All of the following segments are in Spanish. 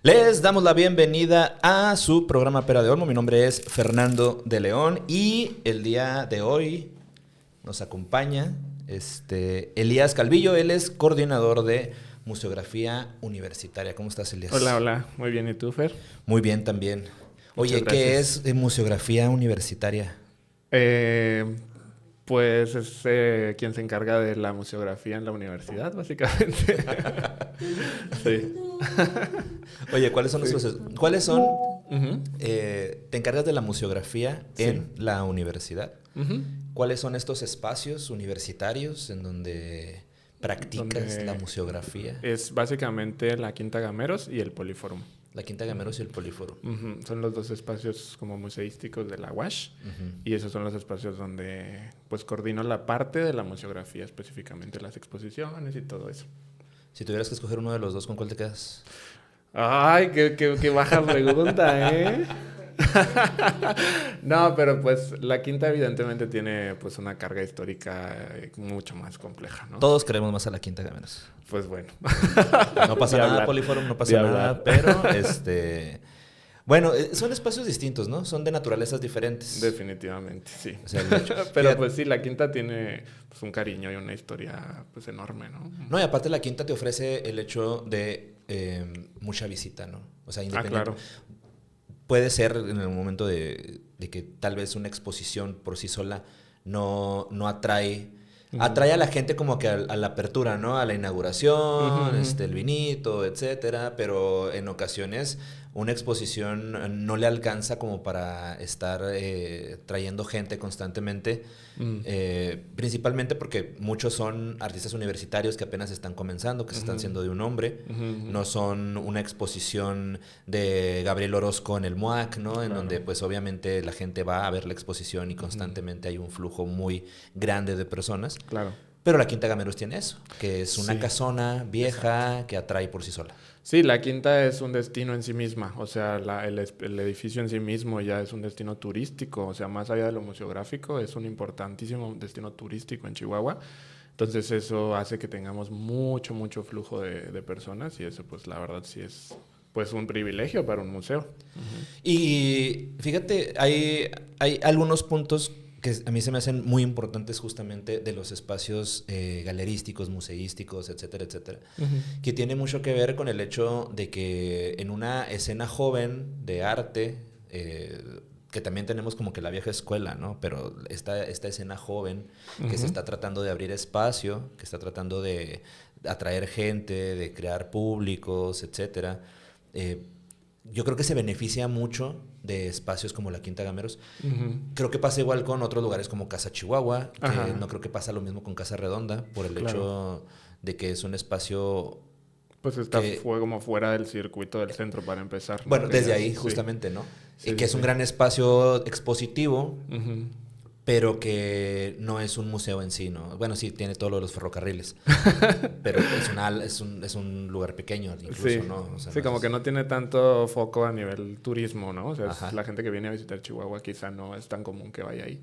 Les damos la bienvenida a su programa Pera de Olmo. Mi nombre es Fernando de León y el día de hoy nos acompaña Elías Calvillo. Él es coordinador de Museografía Universitaria. ¿Cómo estás, Elías? Hola. Muy bien. ¿Y tú, Fer? Muy bien también. Oye, ¿qué es Museografía Universitaria? Pues es quien se encarga de la museografía en la universidad, básicamente. Sí. Oye, ¿cuáles son Ujú. te encargas de la museografía en Sí. la universidad? Ujú. ¿Cuáles son estos espacios universitarios en donde practicas Donde la museografía? es básicamente la Quinta Gameros y el Poliforum. La Quinta Gameros y el Políforum. Ujú. Son los dos espacios como museísticos de la UASH. Y esos son los espacios donde pues coordino la parte de la museografía, específicamente las exposiciones y todo eso. Si tuvieras que escoger uno de los dos, ¿con cuál te quedas? Ay, qué baja pregunta, ¿eh? No, pero pues la Quinta evidentemente tiene pues una carga histórica mucho más compleja, ¿no? Todos queremos más a la Quinta Gameros. Pues bueno. No pasa Ni nada, hablar. Políforum, no Ni pasa nada, hablar. pero bueno, son espacios distintos, ¿no? Son de naturalezas diferentes. Definitivamente, sí. O sea, el hecho- Pero fíjate- pues sí, la Quinta tiene pues un cariño y una historia pues enorme, ¿no? No, y aparte la Quinta te ofrece el hecho de mucha visita, ¿no? O sea, Ah, independiente. claro. Puede ser en el momento de que tal vez una exposición por sí sola no atrae. Ujú. Atrae a la gente como que a la apertura, ¿no? A la inauguración, Ujú. el vinito, etcétera. Pero en ocasiones una exposición no le alcanza como para estar trayendo gente constantemente. Mm. Principalmente porque muchos son artistas universitarios que apenas están comenzando, que se están Ujú. haciendo de un nombre. Ujú. No son una exposición de Gabriel Orozco en el MUAC, ¿no? En Claro. donde pues obviamente la gente va a ver la exposición y constantemente hay un flujo muy grande de personas. Claro. Pero la Quinta Gameros tiene eso, que es una Sí. casona vieja que atrae por sí sola. Sí, la Quinta es un destino en sí misma, o sea, el edificio en sí mismo ya es un destino turístico, o sea, más allá de lo museográfico, es un importantísimo destino turístico en Chihuahua. Entonces eso hace que tengamos mucho flujo de personas y eso pues la verdad sí es pues un privilegio para un museo. Y fíjate, hay algunos puntos que a mí se me hacen muy importantes justamente de los espacios galerísticos, museísticos, etcétera, etcétera, Ujú. que tiene mucho que ver con el hecho de que en una escena joven de arte, que también tenemos como que la vieja escuela, ¿no? Pero esta escena joven que se Ujú. está tratando de abrir espacio, que está tratando de atraer gente, de crear públicos, etcétera, yo creo que se beneficia mucho de espacios como la Quinta Gameros. Ujú. Creo que pasa igual con otros lugares como Casa Chihuahua, que Ajá. no creo que pasa lo mismo con Casa Redonda, por el Claro. hecho de que es un espacio Pues está que, fue como fuera del circuito del centro para empezar, ¿no? bueno, desde ahí Sí. justamente, ¿no? Sí, Que es sí, un sí. gran espacio expositivo, Ujú. pero que no es un museo en sí, ¿no? Bueno, sí, tiene todo lo de los ferrocarriles, pero es un lugar pequeño incluso, Sí, ¿no? O sea, sí, no como es- que no tiene tanto foco a nivel turismo, ¿no? O sea, Ajá. la gente que viene a visitar Chihuahua quizá no es tan común que vaya ahí.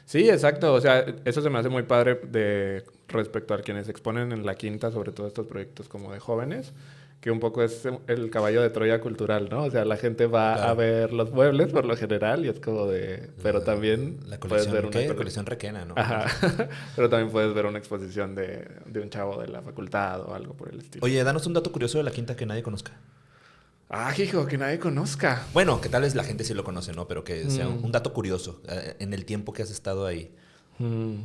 Sí, exacto, o sea, eso se me hace muy padre de respecto a quienes exponen en la Quinta, sobre todo estos proyectos como de jóvenes, que un poco es el caballo de Troya cultural, ¿no? O sea, la gente va a Claro. ver los muebles por lo general y es como de... Pero también La puedes ver colección, una ¿qué? Colección Requena, ¿no? Ajá, pero también puedes ver una exposición de un chavo de la facultad o algo por el estilo. Oye, danos un dato curioso de la Quinta que nadie conozca. Ah, hijo, que nadie conozca. Bueno, que tal vez la gente sí lo conoce, ¿no? Pero que sea un Mm. dato curioso en el tiempo que has estado ahí. Mm,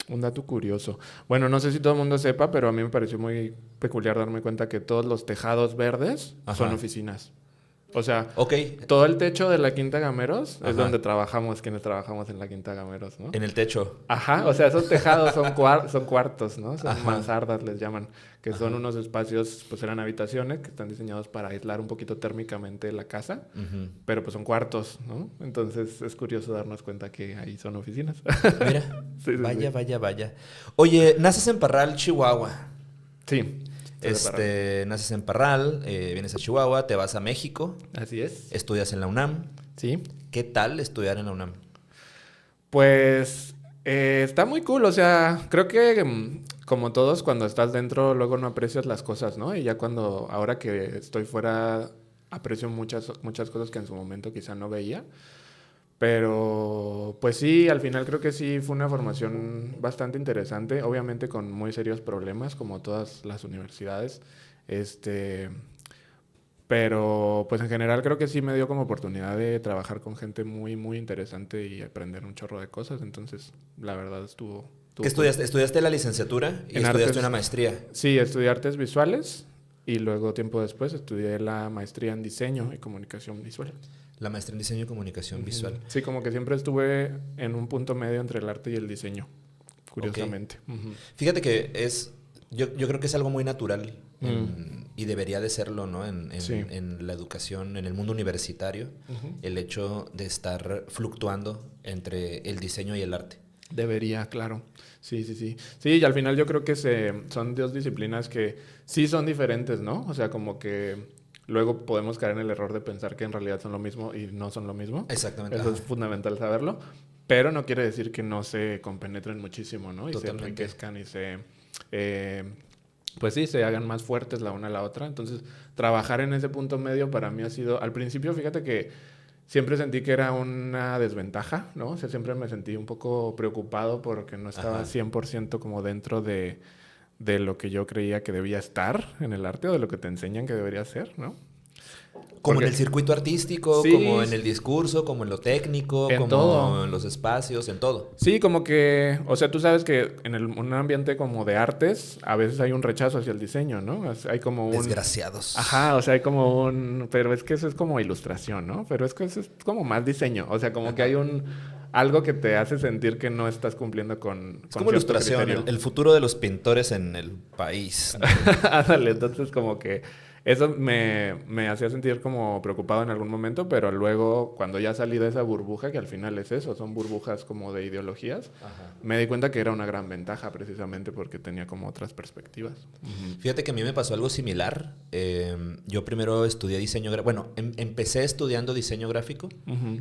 un dato curioso. Bueno, no sé si todo el mundo sepa, pero a mí me pareció muy peculiar darme cuenta que todos los tejados verdes son Ajá. oficinas. O sea, Ok, todo el techo de la Quinta Gameros Ajá. es donde trabajamos, quienes trabajamos en la Quinta Gameros, ¿no? en el techo. Ajá, o sea, esos tejados son, son cuartos, ¿no? Son Ajá. mansardas, les llaman, que son Ajá. unos espacios, pues eran habitaciones que están diseñados para aislar un poquito térmicamente la casa, Ujú. pero pues son cuartos, ¿no? Entonces es curioso darnos cuenta que ahí son oficinas. Mira, Sí, sí, vaya, sí. vaya, vaya. Oye, naces en Parral, Chihuahua. Sí, estoy de Parral. Naces en Parral, vienes a Chihuahua, te vas a México, Así es. estudias en la UNAM. Sí. ¿Qué tal estudiar en la UNAM? Pues está muy cool, o sea, creo que como todos, cuando estás dentro, luego no aprecias las cosas, ¿no? Y ya ahora que estoy fuera, aprecio muchas cosas que en su momento quizá no veía. Pero, pues sí, al final creo que sí fue una formación bastante interesante, obviamente con muy serios problemas, como todas las universidades. Este, pero, pues en general creo que sí me dio como oportunidad de trabajar con gente muy, muy interesante y aprender un chorro de cosas. Entonces, la verdad ¿Qué estudiaste? ¿Estudiaste la licenciatura y en estudiaste artes, una maestría? sí, estudié artes visuales y luego tiempo después estudié la maestría en diseño y comunicación visual. La maestría en diseño y comunicación visual. Sí, como que siempre estuve en un punto medio entre el arte y el diseño, curiosamente. Okay. Fíjate que yo creo que es algo muy natural y debería de serlo, ¿no? En la educación, en el mundo universitario, el hecho de estar fluctuando entre el diseño y el arte. Debería, claro. Sí. Sí, y al final yo creo que son dos disciplinas que sí son diferentes, ¿no? O sea, como que luego podemos caer en el error de pensar que en realidad son lo mismo y no son lo mismo. Exactamente. Eso es fundamental saberlo. Pero no quiere decir que no se compenetren muchísimo, ¿no? Y Totalmente. se enriquezcan y pues sí, se hagan más fuertes la una a la otra. Entonces, trabajar en ese punto medio para mí ha sido... Al principio, fíjate que siempre sentí que era una desventaja, ¿no? O sea, siempre me sentí un poco preocupado porque no estaba 100% como dentro de lo que yo creía que debía estar en el arte o de lo que te enseñan que debería ser, ¿no? Como en el circuito artístico, sí, como en el discurso, como en lo técnico, en como todo. en los espacios, en todo. Sí, como que, o sea, tú sabes que en un ambiente como de artes, a veces hay un rechazo hacia el diseño, ¿no? Hay como un... Desgraciados. Ajá, o sea, hay como pero es que eso es como ilustración, ¿no? Pero es que eso es como más diseño, o sea, como que hay algo que te hace sentir que no estás cumpliendo con Es como ilustración, el futuro de los pintores en el país. Ándale, entonces como que eso me hacía sentir como preocupado en algún momento, pero luego cuando ya salí de esa burbuja, que al final es eso, son burbujas como de ideologías, me di cuenta que era una gran ventaja precisamente porque tenía como otras perspectivas. Fíjate que a mí me pasó algo similar. Yo primero estudié diseño gráfico. Bueno, empecé estudiando diseño gráfico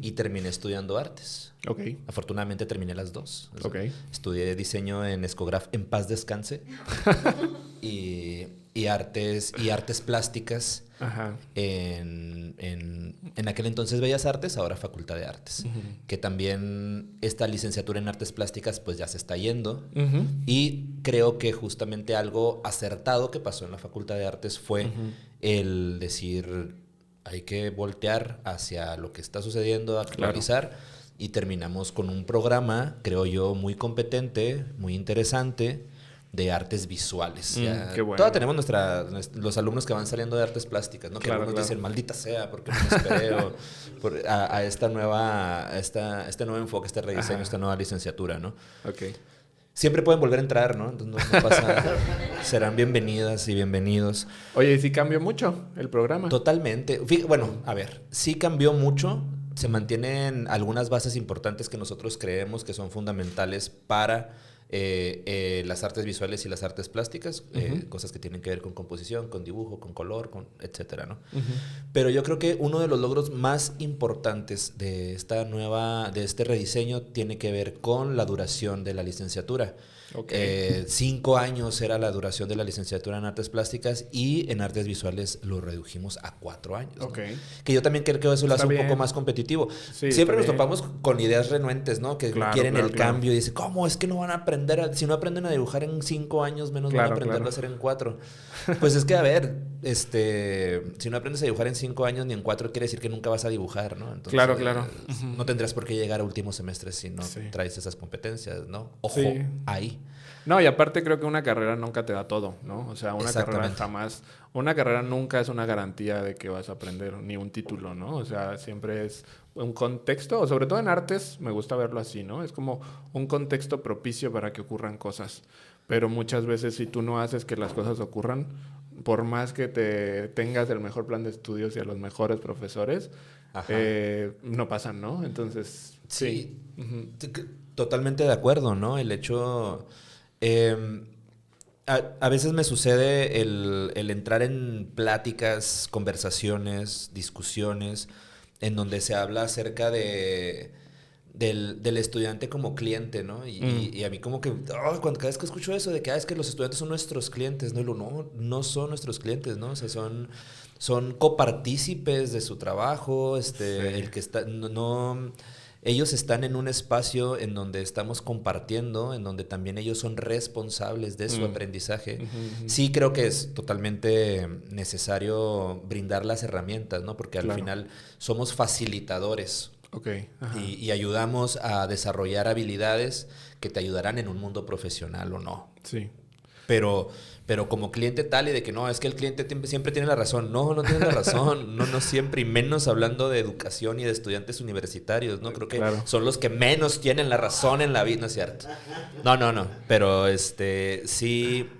y terminé estudiando artes. Ok. Afortunadamente terminé las dos. O sea, Ok. Estudié diseño en Escograf, en paz descanse. y artes plásticas. Ajá. En aquel entonces Bellas Artes, ahora Facultad de Artes. Que también esta licenciatura en artes plásticas pues ya se está yendo. Y creo que justamente algo acertado que pasó en la Facultad de Artes fue el decir, hay que voltear hacia lo que está sucediendo, actualizar. Claro. Y terminamos con un programa, creo yo, muy competente, muy interesante, de artes visuales. Qué bueno. Todavía tenemos los alumnos que van saliendo de artes plásticas, ¿no? Que algunos dicen, maldita sea, porque no me esperé a este nuevo enfoque, este rediseño, esta nueva licenciatura, ¿no? Ok. Siempre pueden volver a entrar, ¿no? Entonces no pasa. Serán bienvenidas y bienvenidos. Oye, ¿y sí cambió mucho el programa? Totalmente. Bueno, a ver, sí cambió mucho. Se mantienen algunas bases importantes que nosotros creemos que son fundamentales para las artes visuales y las artes plásticas, cosas que tienen que ver con composición, con dibujo, con color, etcétera, ¿no? Pero yo creo que uno de los logros más importantes de este rediseño tiene que ver con la duración de la licenciatura. Okay. 5 años era la duración de la licenciatura en artes plásticas y en artes visuales lo redujimos a 4 años. Okay. ¿No? Que yo también creo que eso lo hace un poco más competitivo. Sí, siempre nos topamos con ideas renuentes, ¿no? Que quieren el cambio y dicen, ¿cómo es que no van a aprender? Si no aprenden a dibujar en 5 años, menos van a aprenderlo a hacer en 4. Pues es que, a ver, si no aprendes a dibujar en 5 años ni en 4, quiere decir que nunca vas a dibujar, ¿no? Entonces, claro. No tendrías por qué llegar a último semestre si no traes esas competencias, ¿no? Ojo, ahí. No, y aparte creo que una carrera nunca te da todo, ¿no? O sea, una carrera nunca es una garantía de que vas a aprender ni un título, ¿no? O sea, siempre es un contexto, o sobre todo en artes, me gusta verlo así, ¿no? Es como un contexto propicio para que ocurran cosas. Pero muchas veces si tú no haces que las cosas ocurran, por más que tengas el mejor plan de estudios y a los mejores profesores, no pasan, ¿no? Entonces, sí. Totalmente de acuerdo, ¿no? El hecho... a veces me sucede el entrar en pláticas, conversaciones, discusiones, en donde se habla acerca de del estudiante como cliente, ¿no? Y a mí como que, cada vez que escucho eso de que es que los estudiantes son nuestros clientes, ¿no? No son nuestros clientes, ¿no? O sea, son copartícipes de su trabajo, el que está, ellos están en un espacio en donde estamos compartiendo, en donde también ellos son responsables de su aprendizaje. Sí creo que es totalmente necesario brindar las herramientas, ¿no? Porque al final somos facilitadores. Okay. Y ayudamos a desarrollar habilidades que te ayudarán en un mundo profesional o no. Sí. Pero como cliente tal y de que no, es que el cliente siempre tiene la razón. No tiene la razón. No siempre, y menos hablando de educación y de estudiantes universitarios, ¿no? Creo que son los que menos tienen la razón en la vida, ¿no es cierto? No. Pero sí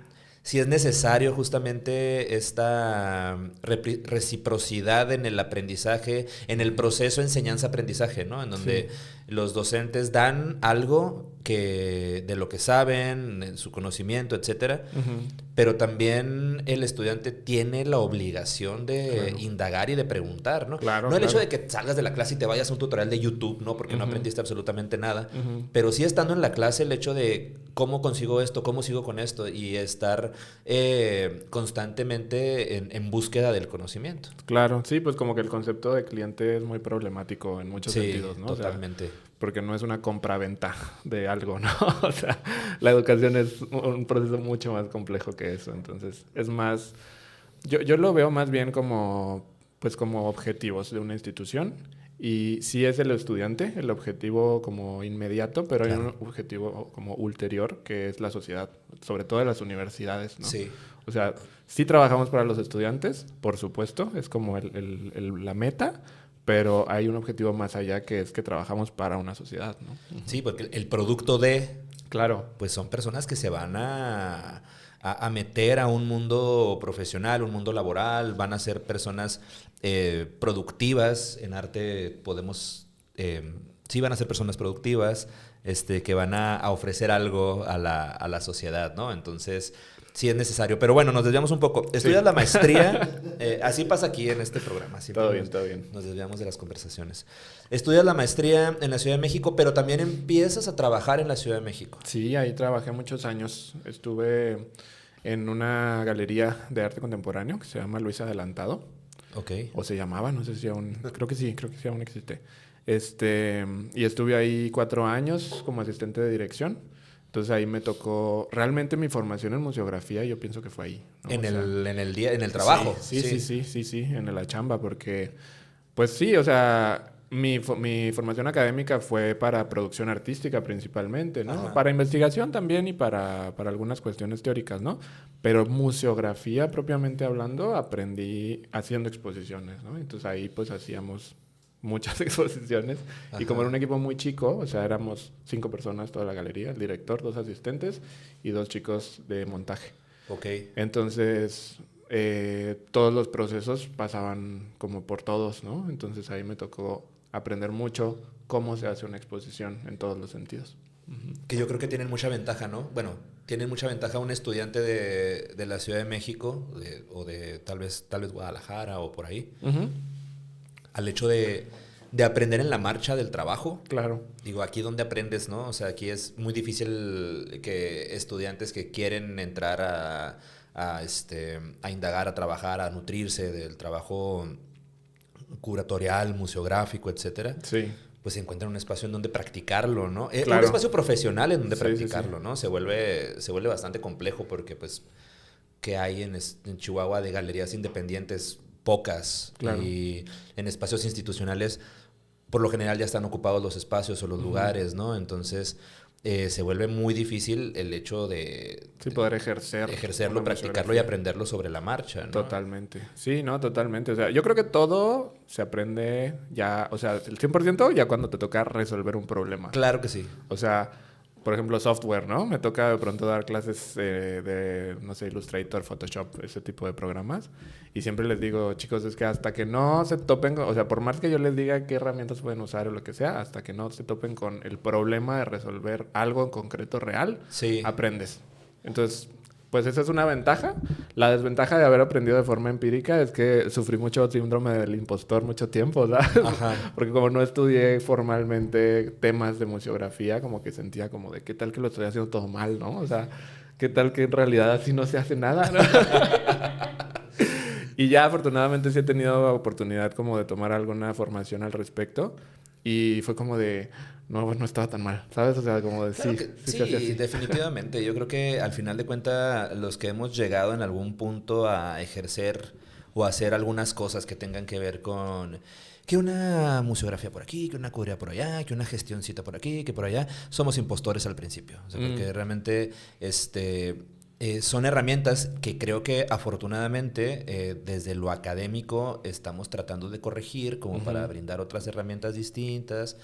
es necesario justamente esta reciprocidad en el aprendizaje, en el proceso enseñanza-aprendizaje, ¿no? En donde los docentes dan algo de lo que saben, en su conocimiento, etcétera, pero también el estudiante tiene la obligación de indagar y de preguntar, ¿no? No el hecho de que salgas de la clase y te vayas a un tutorial de YouTube, ¿no? Porque no aprendiste absolutamente nada, pero sí estando en la clase el hecho de cómo consigo esto, cómo sigo con esto y estar constantemente en búsqueda del conocimiento. Claro, sí, pues como que el concepto de cliente es muy problemático en muchos sentidos, ¿no? Totalmente. O sea, porque no es una compra-venta de algo, ¿no? O sea, la educación es un proceso mucho más complejo que eso. Entonces, es más... Yo lo veo más bien como objetivos de una institución. Y sí es el estudiante, el objetivo como inmediato, pero hay un objetivo como ulterior, que es la sociedad, sobre todo en las universidades, ¿no? Sí. O sea, sí trabajamos para los estudiantes, por supuesto, es como la meta, pero hay un objetivo más allá que es que trabajamos para una sociedad, ¿no? Sí, porque el producto de... Claro. Pues son personas que se van a meter a un mundo profesional, un mundo laboral, van a ser personas productivas. En arte podemos... sí van a ser personas productivas, que van a ofrecer algo a la sociedad, ¿no? Entonces... sí es necesario. Pero bueno, nos desviamos un poco. Estudias la maestría. Así pasa aquí en este programa. Todo bien. Nos desviamos de las conversaciones. Estudias la maestría en la Ciudad de México, pero también empiezas a trabajar en la Ciudad de México. Sí, ahí trabajé muchos años. Estuve en una galería de arte contemporáneo que se llama Luis Adelantado. Ok. O se llamaba, no sé si aún... Creo que sí aún existe. Y estuve ahí 4 años como asistente de dirección. Entonces ahí me tocó... Realmente mi formación en museografía yo pienso que fue ahí, ¿no? En el trabajo. Sí, en la chamba, porque... Pues sí, o sea, mi formación académica fue para producción artística principalmente, ¿no? Ajá. Para investigación también y para algunas cuestiones teóricas, ¿no? Pero museografía propiamente hablando aprendí haciendo exposiciones, ¿no? Entonces ahí pues hacíamos muchas exposiciones. Ajá. Y como era un equipo muy chico, o sea, éramos 5 personas toda la galería, el director, 2 asistentes y 2 chicos de montaje. Ok. Entonces, todos los procesos pasaban como por todos, ¿no? Entonces ahí me tocó aprender mucho cómo se hace una exposición en todos los sentidos. Que yo creo que tienen mucha ventaja, ¿no? Bueno, tienen mucha ventaja un estudiante de la Ciudad de México o de tal vez Guadalajara o por ahí. Al hecho de aprender en la marcha del trabajo. Claro. Digo, aquí donde aprendes, ¿no? O sea, aquí es muy difícil que estudiantes que quieren entrar a indagar, a trabajar, a nutrirse del trabajo curatorial, museográfico, etcétera. Sí. Pues se encuentran un espacio en donde practicarlo, ¿no? Claro. Un espacio profesional en donde practicarlo, ¿no? Se vuelve bastante complejo porque, pues, ¿qué hay en Chihuahua de galerías independientes? Pocas. Claro. Y en espacios institucionales, por lo general ya están ocupados los espacios o los lugares, ¿no? Entonces, se vuelve muy difícil el hecho de... Sí, poder ejercerlo, practicarlo y aprenderlo sobre la marcha, ¿no? Totalmente. Sí, no, totalmente. O sea, yo creo que todo se aprende ya, o sea, el 100% ya cuando te toca resolver un problema. Claro que sí. O sea, por ejemplo, software, ¿no? Me toca de pronto dar clases de, no sé, Illustrator, Photoshop, ese tipo de programas. Y siempre les digo, chicos, es que hasta que no se topen, o sea, por más que yo les diga qué herramientas pueden usar o lo que sea, hasta que no se topen con el problema de resolver algo en concreto real, aprendes. Entonces, pues esa es una ventaja. La desventaja de haber aprendido de forma empírica es que sufrí mucho síndrome del impostor mucho tiempo, ¿sabes? Ajá. Porque como no estudié formalmente temas de museografía, como que sentía como de qué tal que lo estoy haciendo todo mal, ¿no? O sea, qué tal que en realidad así no se hace nada, ¿no? Y ya afortunadamente sí he tenido oportunidad como de tomar alguna formación al respecto. Y fue como de, no, no estaba tan mal, ¿sabes? O sea, como de Claro sí, que sí se hace sí, así. definitivamente. Yo creo que al final de cuentas, los que hemos llegado en algún punto a ejercer o hacer algunas cosas que tengan que ver con que una museografía por aquí, que una curaduría por allá, que una gestioncita por aquí, que por allá, somos impostores al principio. O sea, Mm, porque realmente son herramientas que creo que afortunadamente desde lo académico estamos tratando de corregir como para ujú, brindar otras herramientas distintas,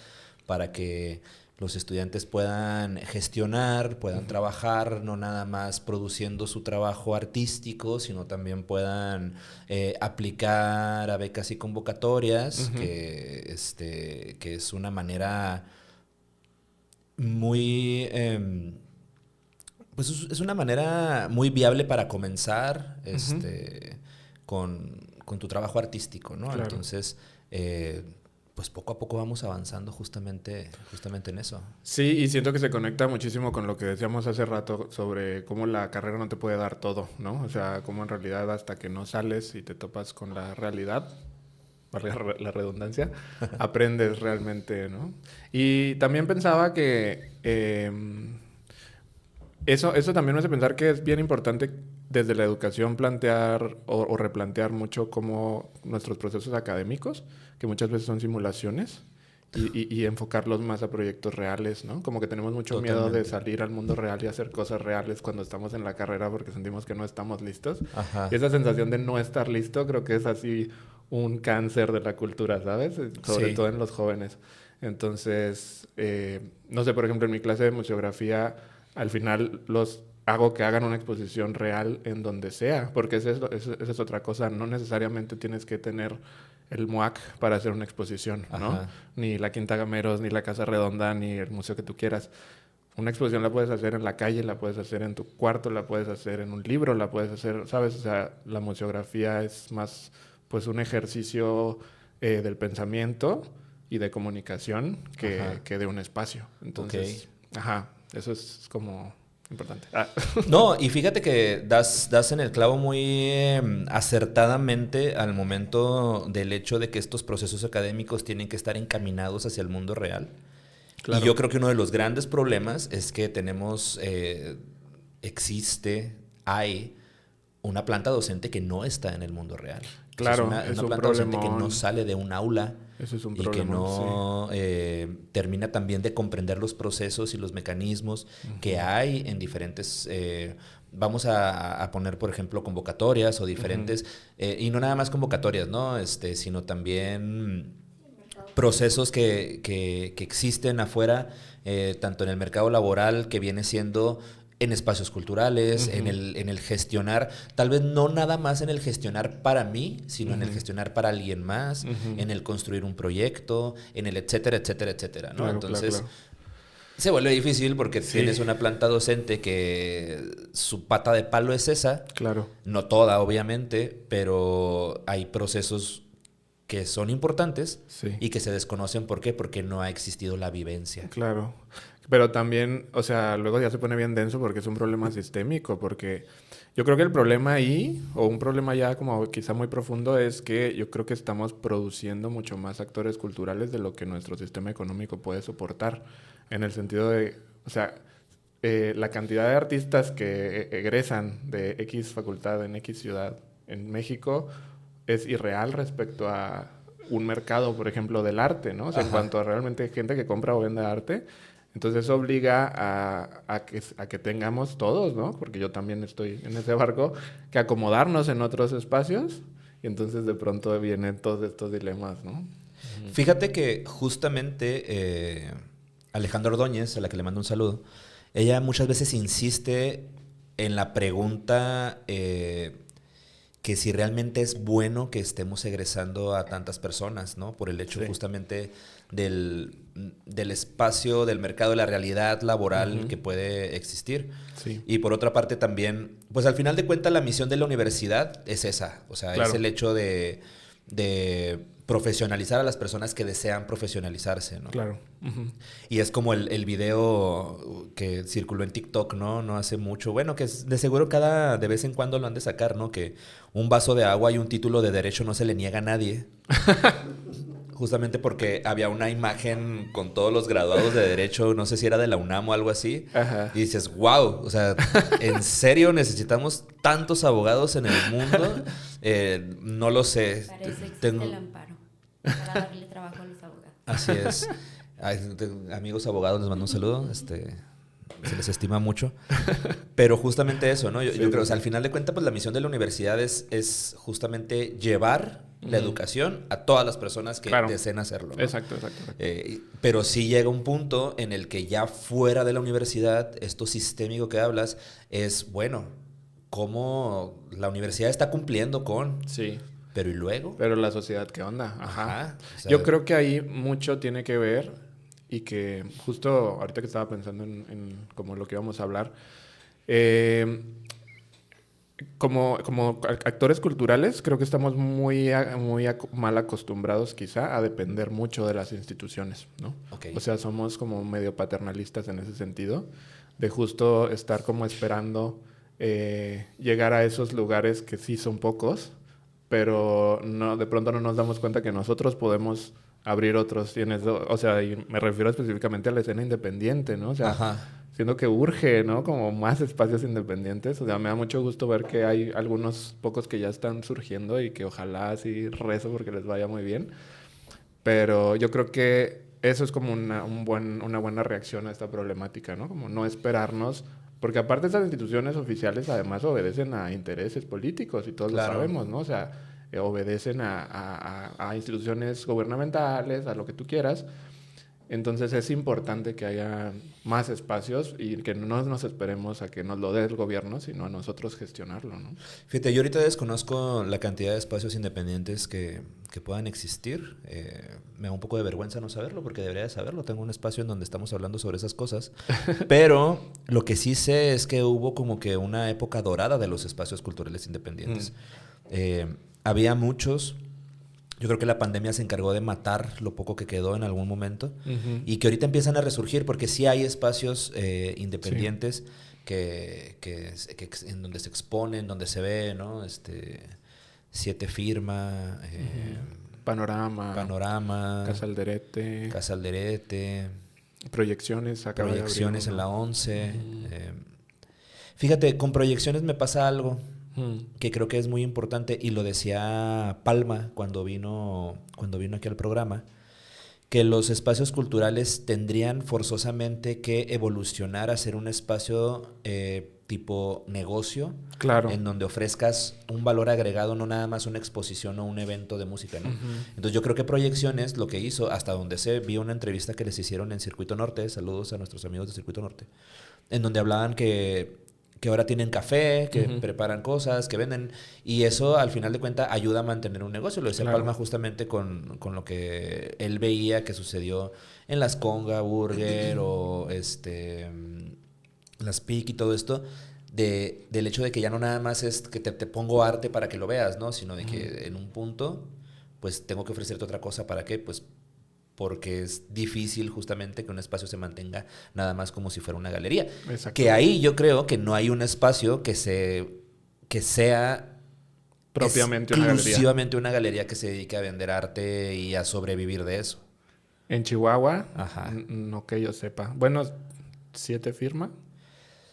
para que los estudiantes puedan gestionar, puedan ujú, trabajar, no nada más produciendo su trabajo artístico, sino también puedan aplicar a becas y convocatorias, ujú. que es una manera muy... pues es una manera muy viable para comenzar Ujú, con tu trabajo artístico, ¿no? claro. Entonces, pues poco a poco vamos avanzando justamente en eso. Sí, y siento que se conecta muchísimo con lo que decíamos hace rato sobre cómo la carrera no te puede dar todo, ¿no? O sea, cómo en realidad hasta que no sales y te topas con la realidad, valga la redundancia, aprendes realmente, ¿no? Y también pensaba que eso también me hace pensar que es bien importante desde la educación plantear o replantear mucho cómo nuestros procesos académicos, que muchas veces son simulaciones, y enfocarlos más a proyectos reales, ¿no? Como que tenemos mucho miedo de Totalmente. salir al mundo real y hacer cosas reales cuando estamos en la carrera porque sentimos que no estamos listos. Y Ajá. esa sensación de no estar listo creo que es así un cáncer de la cultura, ¿sabes? Sobre todo Sí. en los jóvenes. Entonces, no sé, por ejemplo, en mi clase de museografía al final los hago que hagan una exposición real en donde sea, porque esa es otra cosa, no necesariamente tienes que tener el MUAC para hacer una exposición, ¿no? Ajá. Ni la Quinta Gameros, ni la Casa Redonda, ni el museo que tú quieras. Una exposición la puedes hacer en la calle, la puedes hacer en tu cuarto, la puedes hacer en un libro, la puedes hacer, ¿sabes? O sea, la museografía es más pues un ejercicio del pensamiento y de comunicación Ajá. que de un espacio. Ok. Entonces, ajá, eso es como importante. Ah. No, y fíjate que das en el clavo muy acertadamente al momento del hecho de que estos procesos académicos tienen que estar encaminados hacia el mundo real. Y Claro, yo creo que uno de los grandes problemas es que hay una planta docente que no está en el mundo real. O sea, es claro, una es un planta docente que no problemón. sale de un aula Eso es un y que problemón, sí. no termina también de comprender los procesos y los mecanismos que Ujú, hay en diferentes... vamos a poner, por ejemplo, convocatorias o ujú, diferentes... y no nada más convocatorias, ¿no? Sino también procesos que existen afuera, tanto en el mercado laboral, que viene siendo en espacios culturales, ujú, en el gestionar, tal vez no nada más en el gestionar para mí, sino en el ujú, gestionar para alguien más, ujú. en el construir un proyecto, en el etcétera, etcétera, etcétera, ¿no? Claro, claro, Entonces, claro. se vuelve difícil porque Sí, tienes una planta docente que su pata de palo es esa, claro, no toda, obviamente, pero hay procesos que son importantes sí. y que se desconocen. ¿Por qué? Porque no ha existido la vivencia. Claro. Pero también, o sea, luego ya se pone bien denso porque es un problema sistémico, porque yo creo que el problema ahí, o un problema ya como quizá muy profundo, es que yo creo que estamos produciendo mucho más actores culturales de lo que nuestro sistema económico puede soportar, en el sentido de, o sea, la cantidad de artistas que egresan de X facultad en X ciudad en México es irreal respecto a un mercado, por ejemplo, del arte, ¿no? O sea, en Ajá. cuanto a realmente gente que compra o vende arte, entonces eso obliga a que tengamos todos, ¿no? Porque yo también estoy en ese barco, que acomodarnos en otros espacios y entonces de pronto vienen todos estos dilemas, ¿no? Ujú. Fíjate que justamente Alejandra Ordóñez, a la que le mando un saludo, ella muchas veces insiste en la pregunta que si realmente es bueno que estemos egresando a tantas personas, ¿no? Por el hecho justamente del espacio, del mercado, de la realidad laboral que puede existir. Sí. Y por otra parte también, pues al final de cuentas la misión de la universidad es esa. O sea, es el hecho de profesionalizar a las personas que desean profesionalizarse, ¿no? Claro. Y es como el video que circuló en TikTok, ¿no? No hace mucho. Bueno, que de seguro de vez en cuando lo han de sacar, ¿no? Que un vaso de agua y un título de derecho no se le niega a nadie. Justamente porque había una imagen con todos los graduados de derecho, no sé si era de la UNAM o algo así. Ajá. Y dices, wow, o sea, ¿en serio necesitamos tantos abogados en el mundo? No lo sé. Para eso existe el amparo, para darle trabajo a los abogados. Así es. Amigos abogados, les mando un saludo. Se les estima mucho. Pero justamente eso, ¿no? Yo creo, o sea, al final de cuentas, pues la misión de la universidad es justamente llevar la educación a todas las personas que deseen hacerlo, ¿no? Exacto. Pero sí llega un punto en el que ya fuera de la universidad, esto sistémico que hablas, es, bueno, cómo la universidad está cumpliendo con... Sí. Pero ¿y luego? Pero la sociedad, ¿qué onda? Ajá. O sea, yo creo que ahí mucho tiene que ver y que justo ahorita que estaba pensando en como lo que íbamos a hablar, como actores culturales, creo que estamos muy mal acostumbrados quizá a depender mucho de las instituciones, ¿no? Okay. O sea, somos como medio paternalistas en ese sentido, de justo estar como esperando llegar a esos lugares que sí son pocos, pero no, de pronto no nos damos cuenta que nosotros podemos abrir otros. O sea, y me refiero específicamente a la escena independiente, ¿no? O sea, siendo que urge, ¿no? Como más espacios independientes. O sea, me da mucho gusto ver que hay algunos pocos que ya están surgiendo y que ojalá así rezo porque les vaya muy bien. Pero yo creo que eso es como una buena reacción a esta problemática, ¿no? Como no esperarnos. Porque aparte estas instituciones oficiales además obedecen a intereses políticos y todos lo sabemos, ¿no? O sea, obedecen a instituciones gubernamentales, a lo que tú quieras. Entonces es importante que haya más espacios y que no nos esperemos a que nos lo dé el gobierno, sino a nosotros gestionarlo, ¿no? Fíjate, yo ahorita desconozco la cantidad de espacios independientes que puedan existir. Me da un poco de vergüenza no saberlo porque debería de saberlo. Tengo un espacio en donde estamos hablando sobre esas cosas. Pero lo que sí sé es que hubo como que una época dorada de los espacios culturales independientes. Había muchos. Yo creo que la pandemia se encargó de matar lo poco que quedó en algún momento y que ahorita empiezan a resurgir porque sí hay espacios independientes que en donde se exponen, donde se ve, ¿no? 7 Firma, Panorama, Casa Alderete, Proyecciones en la 11. Fíjate, con Proyecciones me pasa algo que creo que es muy importante y lo decía Palma cuando vino aquí al programa, que los espacios culturales tendrían forzosamente que evolucionar a ser un espacio tipo negocio, en donde ofrezcas un valor agregado, no nada más una exposición o un evento de música, ¿no? Entonces yo creo que Proyecciones lo que hizo, hasta donde vi una entrevista que les hicieron en Circuito Norte, saludos a nuestros amigos de Circuito Norte, en donde hablaban que ahora tienen café, que preparan cosas, que venden. Y eso, al final de cuentas, ayuda a mantener un negocio. Lo decía Palma justamente con lo que él veía que sucedió en las Conga, Burger o las PIC y todo esto. Del hecho de que ya no nada más es que te pongo arte para que lo veas, ¿no? Sino de que en un punto, pues tengo que ofrecerte otra cosa. ¿Para qué? Pues porque es difícil justamente que un espacio se mantenga nada más como si fuera una galería. Que ahí yo creo que no hay un espacio que sea propiamente exclusivamente una galería que se dedique a vender arte y a sobrevivir de eso. En Chihuahua, no que yo sepa. Bueno, 7 Firma.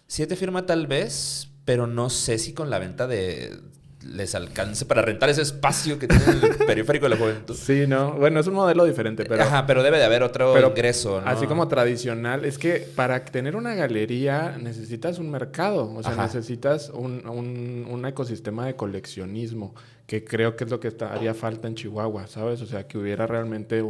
7 Firma tal vez, pero no sé si con la venta les alcance para rentar ese espacio que tiene el periférico de la juventud. Sí, no. Bueno, es un modelo diferente, pero... pero debe de haber otro ingreso, ¿no? Así como tradicional. Es que para tener una galería necesitas un mercado. O sea, necesitas un ecosistema de coleccionismo, que creo que es lo que haría falta en Chihuahua, ¿sabes? O sea, que hubiera realmente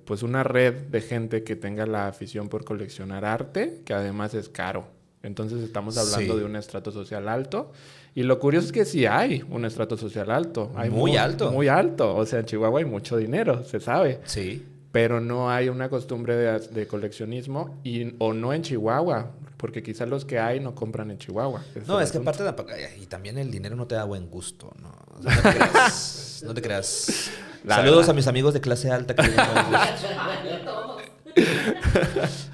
pues una red de gente que tenga la afición por coleccionar arte, que además es caro. Entonces estamos hablando de un estrato social alto Y lo curioso es que sí hay un estrato social alto. Hay Muy alto. Muy alto. O sea, en Chihuahua hay mucho dinero, se sabe. Sí. Pero no hay una costumbre de coleccionismo o no en Chihuahua, porque quizás los que hay no compran en Chihuahua. Ese No, el es que asunto. aparte y también el dinero no te da buen gusto, ¿no? O sea, no te creas. No te creas. La Saludos verdad. a mis amigos de clase alta que tienen buen gusto.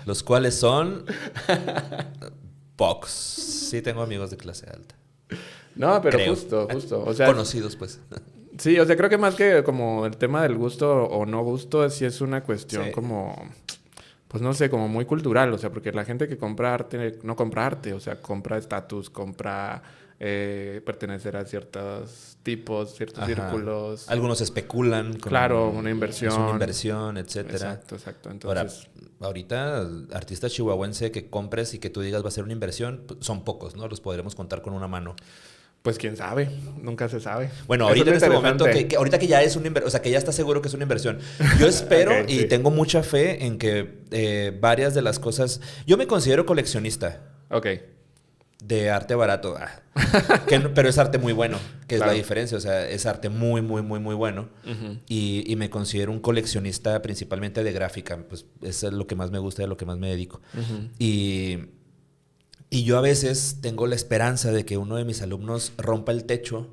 Los cuales son pocos. Sí tengo amigos de clase alta. No, pero Creo. justo. O sea, Conocidos, pues. sí, o sea, creo que más que como el tema del gusto o no gusto, sí es una cuestión Sí. como, pues no sé, como muy cultural. O sea, porque la gente que compra arte no compra arte, o sea, compra estatus, compra pertenecer a ciertos tipos, ciertos Ajá. círculos. Algunos especulan con Claro, una inversión. Es una inversión, etcétera. Exacto. Ahora, Entonces, ahorita, artista chihuahuense que compres y que tú digas va a ser una inversión, son pocos, ¿no? Los podremos contar con una mano. pues quién sabe, nunca se sabe. Bueno, Eso ahorita en es este lo momento, interesante. ahorita que ya es una inversión, o sea, que ya está seguro que es una inversión. Yo espero Ok, y sí. tengo mucha fe en que varias de las cosas... Yo me considero coleccionista Ok, de arte barato, pero es arte muy bueno, que es Claro. la diferencia. O sea, es arte muy, muy, muy, muy bueno. Ujú. Y me considero un coleccionista principalmente de gráfica. Pues eso es lo que más me gusta, de lo que más me dedico. Ujú. Y yo a veces tengo la esperanza de que uno de mis alumnos rompa el techo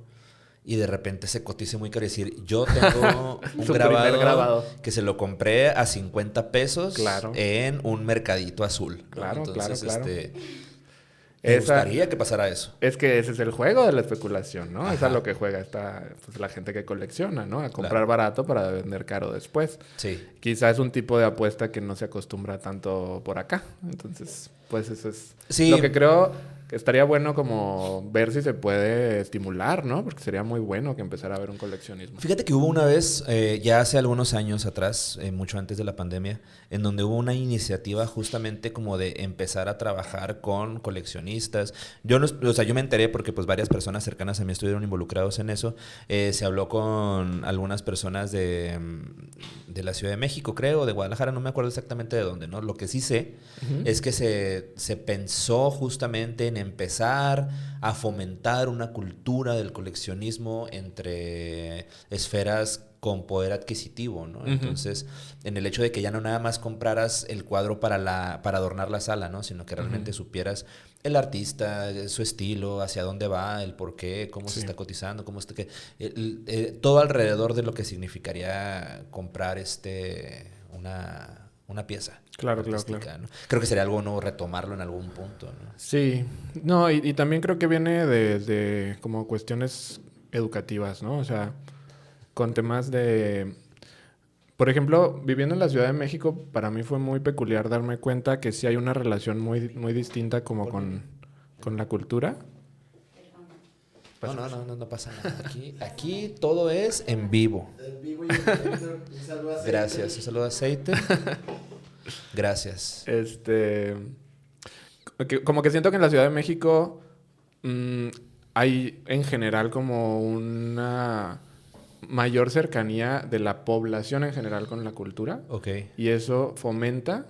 y de repente se cotice muy caro. Y decir, yo tengo un Su primer grabado. que se lo compré a 50 pesos Claro. en un mercadito azul, ¿no? Claro, Entonces, claro. me Esa- gustaría que pasara eso. Es que ese es el juego de la especulación, ¿no? Ajá. Eso es lo que juega pues, la gente que colecciona, ¿no? A comprar Claro. barato para vender caro después. Sí. Quizá es un tipo de apuesta que no se acostumbra tanto por acá. Entonces, pues eso es Sí. lo que creo que estaría bueno como ver si se puede estimular, ¿no? Porque sería muy bueno que empezara a haber un coleccionismo. Fíjate que hubo una vez, ya hace algunos años atrás, mucho antes de la pandemia, en donde hubo una iniciativa justamente como de empezar a trabajar con coleccionistas. Yo no, o sea, yo me enteré porque pues varias personas cercanas a mí estuvieron involucrados en eso. Se habló con algunas personas de la Ciudad de México, creo, de Guadalajara, no me acuerdo exactamente de dónde, ¿no? Lo que sí sé es que se pensó justamente en empezar a fomentar una cultura del coleccionismo entre esferas con poder adquisitivo, ¿no? Ujú. Entonces, en el hecho de que ya no nada más compraras el cuadro para adornar la sala, ¿no? Sino que realmente supieras el artista, su estilo, hacia dónde va, el por qué, cómo se Sí. está cotizando, cómo está todo alrededor de lo que significaría comprar una pieza Claro. artística, ¿no? Creo que sería algo nuevo retomarlo en algún punto, ¿no? Sí, no, y también creo que viene de como cuestiones educativas, ¿no? O sea, con temas de... Por ejemplo, viviendo en la Ciudad de México, para mí fue muy peculiar darme cuenta que sí hay una relación muy distinta como con la cultura. No pasa nada. Aquí todo es en vivo. En vivo y en directo. Un saludo a Aceite. Gracias. Un saludo a Aceite. Gracias. Como que siento que en la Ciudad de México hay en general como una mayor cercanía de la población en general con la cultura. Ok. Y eso fomenta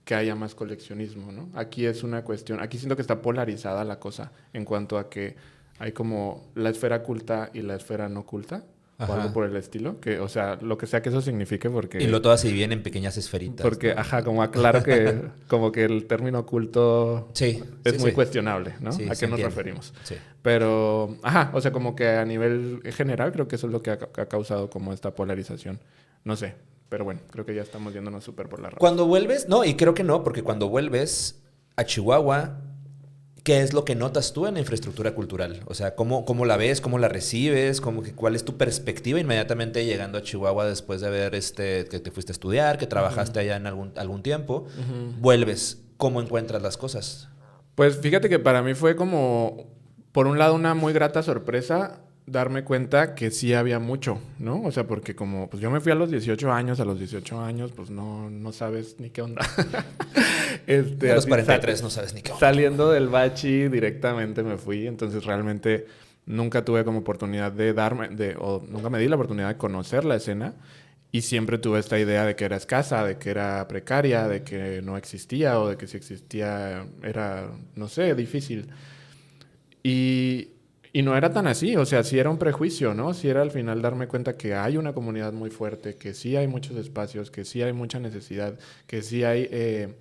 que haya más coleccionismo, ¿no? Aquí es una cuestión, aquí siento que está polarizada la cosa en cuanto a que hay como la esfera culta y la esfera no culta, Ajá. o algo por el estilo, que, o sea, lo que sea que eso signifique, porque... Y lo todas se dividen en pequeñas esferitas. Porque, ¿no? ajá, como aclaro que como que el término culto Sí. es sí, muy sí. cuestionable, ¿no? Sí, ¿A se qué nos entiende. referimos? Sí. Pero, ajá, o sea, como que a nivel general creo que eso es lo que ha causado como esta polarización. No sé, pero bueno, creo que ya estamos yéndonos súper por la rama. Cuando vuelves, no, y creo que no, porque cuando vuelves a Chihuahua, ¿qué es lo que notas tú en la infraestructura cultural? O sea, ¿cómo la ves? ¿Cómo la recibes? ¿Cuál es tu perspectiva inmediatamente llegando a Chihuahua después de haber que te fuiste a estudiar, que trabajaste allá en algún tiempo? Vuelves, ¿cómo encuentras las cosas? Pues fíjate que para mí fue como, por un lado, una muy grata sorpresa darme cuenta que sí había mucho, ¿no? O sea, porque como pues yo me fui a los 18 años, pues no sabes ni qué onda. A los así 43 no sabes ni qué onda. Saliendo del bachi directamente me fui, entonces realmente nunca tuve como oportunidad o nunca me di la oportunidad de conocer la escena y siempre tuve esta idea de que era escasa, de que era precaria, de que no existía y Y no era tan así, o sea, sí era un prejuicio, ¿no? Sí era al final darme cuenta que hay una comunidad muy fuerte, que sí hay muchos espacios, que sí hay mucha necesidad, que sí hay...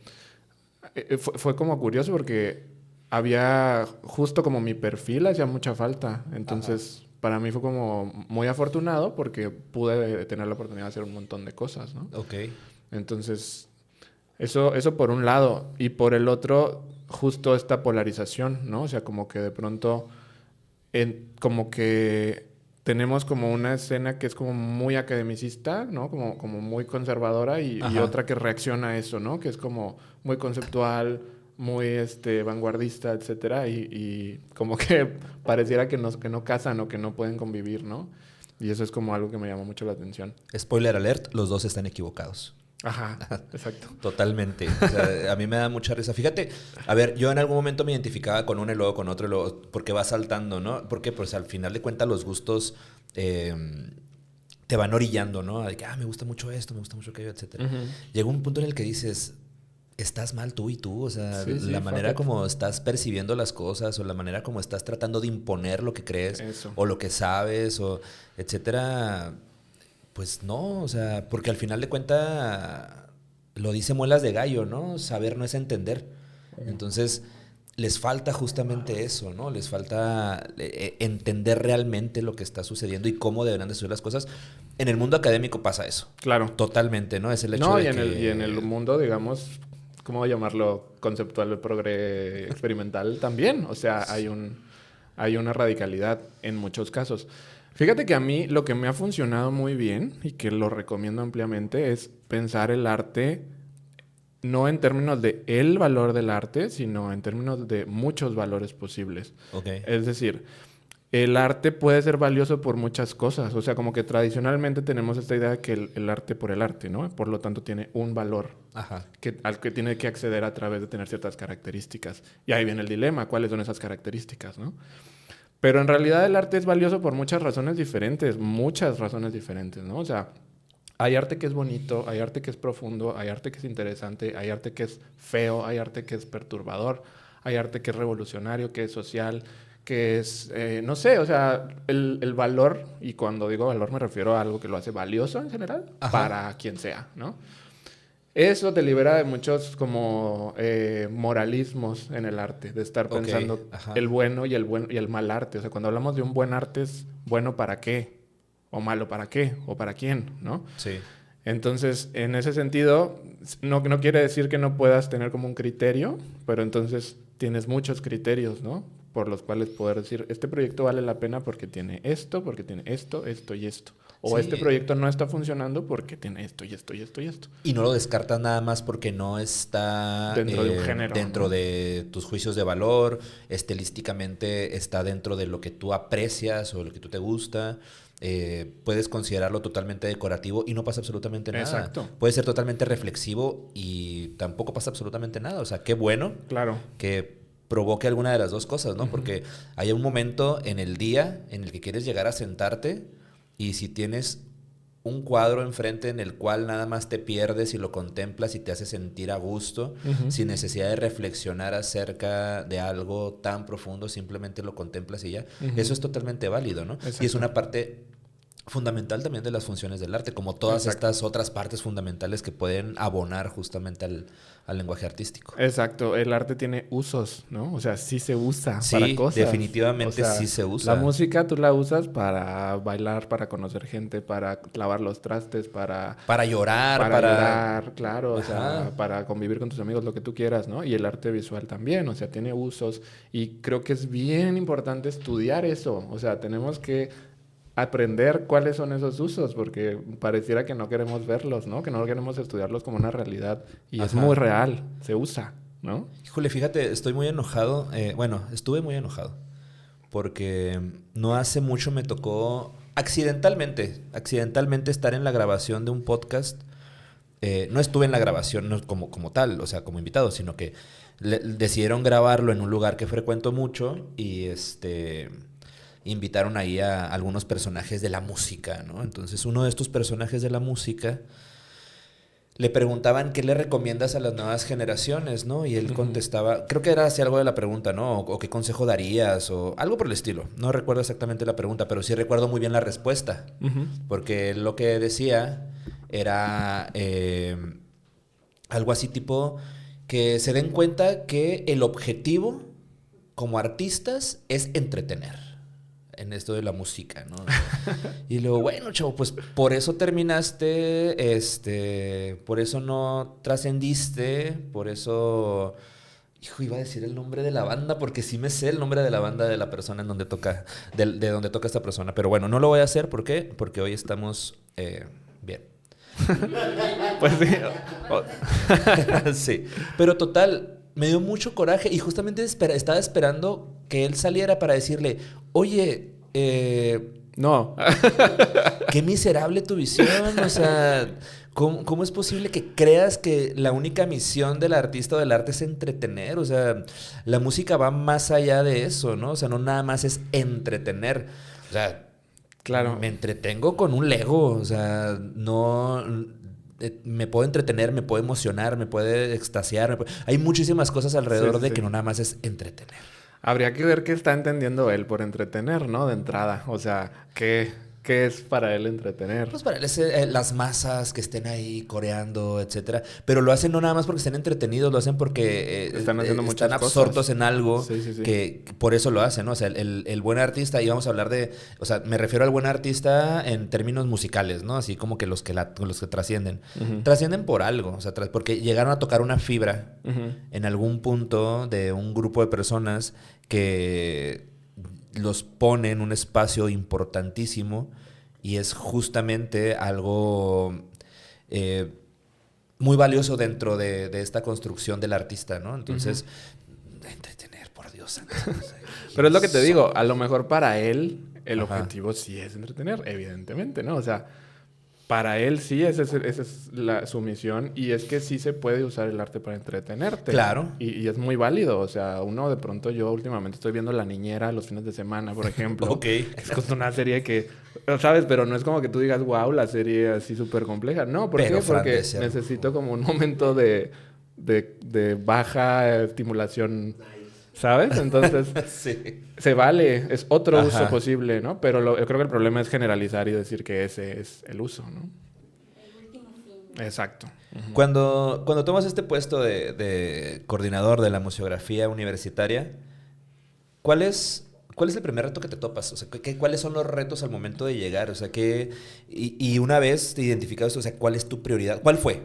fue como curioso porque había justo como mi perfil hacía mucha falta. Entonces, para mí fue como muy afortunado porque pude tener la oportunidad de hacer un montón de cosas, ¿no? Ok. Entonces, eso por un lado. Y por el otro, justo esta polarización, ¿no? O sea, como que de pronto, como que tenemos como una escena que es como muy academicista, ¿no? Como muy conservadora y otra que reacciona a eso, ¿no? Que es como muy conceptual, muy vanguardista, etcétera. Y como que pareciera que no casan o que no pueden convivir, ¿no? Y eso es como algo que me llamó mucho la atención. Spoiler alert, los dos están equivocados. Ajá, exacto. Totalmente. O sea, a mí me da mucha risa. Fíjate, a ver, yo en algún momento me identificaba con uno y luego con otro, y luego, porque va saltando, ¿no? Porque pues al final de cuentas los gustos te van orillando, ¿no? De que, me gusta mucho esto, me gusta mucho aquello, etcétera. Uh-huh. Llega un punto en el que dices, estás mal tú y tú. O sea, Sí, la manera fuck it. como estás percibiendo las cosas o la manera como estás tratando de imponer lo que crees Eso. o lo que sabes o etcétera. Pues no, o sea, porque al final de cuentas lo dice Muelas de Gallo, ¿no? Saber no es entender. Entonces, les falta justamente eso, ¿no? Les falta entender realmente lo que está sucediendo y cómo deberán de suceder las cosas. En el mundo académico pasa eso. Claro. Totalmente, ¿no? Es el hecho No, de y que... en el mundo, digamos, ¿cómo llamarlo? Conceptual, progre experimental también. O sea, hay una radicalidad en muchos casos. Fíjate que a mí lo que me ha funcionado muy bien y que lo recomiendo ampliamente es pensar el arte no en términos de el valor del arte, sino en términos de muchos valores posibles. Okay. Es decir, el arte puede ser valioso por muchas cosas. O sea, como que tradicionalmente tenemos esta idea de que el arte por el arte, ¿no? Por lo tanto, tiene un valor Ajá. al que tiene que acceder a través de tener ciertas características. Y ahí viene el dilema, ¿cuáles son esas características, no? Pero en realidad el arte es valioso por muchas razones diferentes, ¿no? O sea, hay arte que es bonito, hay arte que es profundo, hay arte que es interesante, hay arte que es feo, hay arte que es perturbador, hay arte que es revolucionario, que es social, que es, no sé, o sea, el valor, y cuando digo valor me refiero a algo que lo hace valioso en general, para quien sea, ¿no? Eso te libera de muchos como moralismos en el arte, de estar pensando el bueno y el mal arte. O sea, cuando hablamos de un buen arte es bueno para qué, o malo para qué, o para quién, ¿no? Sí. Entonces, en ese sentido, no quiere decir que no puedas tener como un criterio, pero entonces tienes muchos criterios, ¿no? Por los cuales poder decir, este proyecto vale la pena porque tiene esto y esto. O este proyecto no está funcionando porque tiene esto y esto y esto y esto. Y no lo descartas nada más porque no está dentro de un género. Dentro, ¿no?, de tus juicios de valor, estilísticamente está dentro de lo que tú aprecias o lo que tú te gusta. Puedes considerarlo totalmente decorativo y no pasa absolutamente nada. Exacto. Puede ser totalmente reflexivo y tampoco pasa absolutamente nada. O sea, qué bueno que provoque alguna de las dos cosas, ¿no? Porque hay un momento en el día en el que quieres llegar a sentarte y si tienes un cuadro enfrente en el cual nada más te pierdes y lo contemplas y te hace sentir a gusto, sin necesidad de reflexionar acerca de algo tan profundo, simplemente lo contemplas y ya. Eso es totalmente válido, ¿no? Exacto. Y es una parte fundamental también de las funciones del arte, como todas estas otras partes fundamentales que pueden abonar justamente al lenguaje artístico. Exacto, el arte tiene usos, ¿no? O sea, sí se usa para cosas. Definitivamente, o sea, sí se usa. La música tú la usas para bailar, para conocer gente, para lavar los trastes, para llorar, para llorar, claro, o sea, para convivir con tus amigos, lo que tú quieras, ¿no? Y el arte visual también, o sea, tiene usos y creo que es bien importante estudiar eso, o sea, tenemos que aprender cuáles son esos usos, porque pareciera que no queremos verlos, ¿no? Que no queremos estudiarlos como una realidad. Y es muy real, se usa, ¿no? Híjole, fíjate, estoy muy enojado. Estuve muy enojado. Porque no hace mucho me tocó accidentalmente estar en la grabación de un podcast. No estuve en la grabación no como tal, o sea, como invitado, sino que decidieron grabarlo en un lugar que frecuento mucho y invitaron ahí a algunos personajes de la música, ¿no? Entonces, uno de estos personajes de la música le preguntaban qué le recomiendas a las nuevas generaciones, ¿no? Y él contestaba, creo que era así algo de la pregunta, ¿no? O qué consejo darías, o algo por el estilo. No recuerdo exactamente la pregunta, pero sí recuerdo muy bien la respuesta. Porque lo que decía era algo así tipo que se den cuenta que el objetivo como artistas es entretener en esto de la música, ¿no? Y luego, bueno, chavo, pues por eso terminaste, por eso no trascendiste, por eso... Hijo, iba a decir el nombre de la banda, porque sí me sé el nombre de la banda de la persona en donde toca, de donde toca esta persona. Pero bueno, no lo voy a hacer, ¿por qué? Porque hoy estamos bien. Pues sí. Sí, pero total, me dio mucho coraje y justamente estaba esperando que él saliera para decirle, oye, No. qué miserable tu visión, o sea, ¿cómo es posible que creas que la única misión del artista o del arte es entretener? O sea, la música va más allá de eso, ¿no? O sea, no nada más es entretener, o sea... Claro. Me entretengo con un Lego, o sea, no... Me puedo entretener, me puedo emocionar, me puede extasiar. Hay muchísimas cosas alrededor de que no nada más es entretener. Habría que ver qué está entendiendo él por entretener, ¿no? De entrada. O sea, ¿qué es para él entretener? Pues para él es las masas que estén ahí coreando, etcétera. Pero lo hacen no nada más porque estén entretenidos, lo hacen porque están haciendo muchas están absortos cosas en algo sí. que por eso lo hacen, ¿no? O sea, el buen artista, y vamos a hablar de... O sea, me refiero al buen artista en términos musicales, ¿no? Así como que los que trascienden. Trascienden por algo, o sea, porque llegaron a tocar una fibra en algún punto de un grupo de personas que los pone en un espacio importantísimo y es justamente algo muy valioso dentro de esta construcción del artista, ¿no? Entonces, entretener, por Dios. Pero es lo que te digo, a lo mejor para él el objetivo sí es entretener, evidentemente, ¿no? O sea, para él sí, esa es su misión, y es que sí se puede usar el arte para entretenerte. Claro. Y es muy válido, o sea, uno de pronto, yo últimamente estoy viendo La Niñera los fines de semana, por ejemplo. Ok. Es justo una serie que, ¿sabes? Pero no es como que tú digas, wow, la serie así súper compleja. No, ¿por qué? Porque necesito como un momento de baja estimulación, ¿sabes? Entonces, sí. se vale, es otro uso posible, ¿no? Pero yo creo que el problema es generalizar y decir que ese es el uso, ¿no? El último fin. Exacto. Cuando tomas este puesto de coordinador de la museografía universitaria, ¿cuál es el primer reto que te topas? O sea, ¿cuáles son los retos al momento de llegar? O sea, y una vez te identificas, o sea, ¿cuál es tu prioridad? ¿Cuál fue?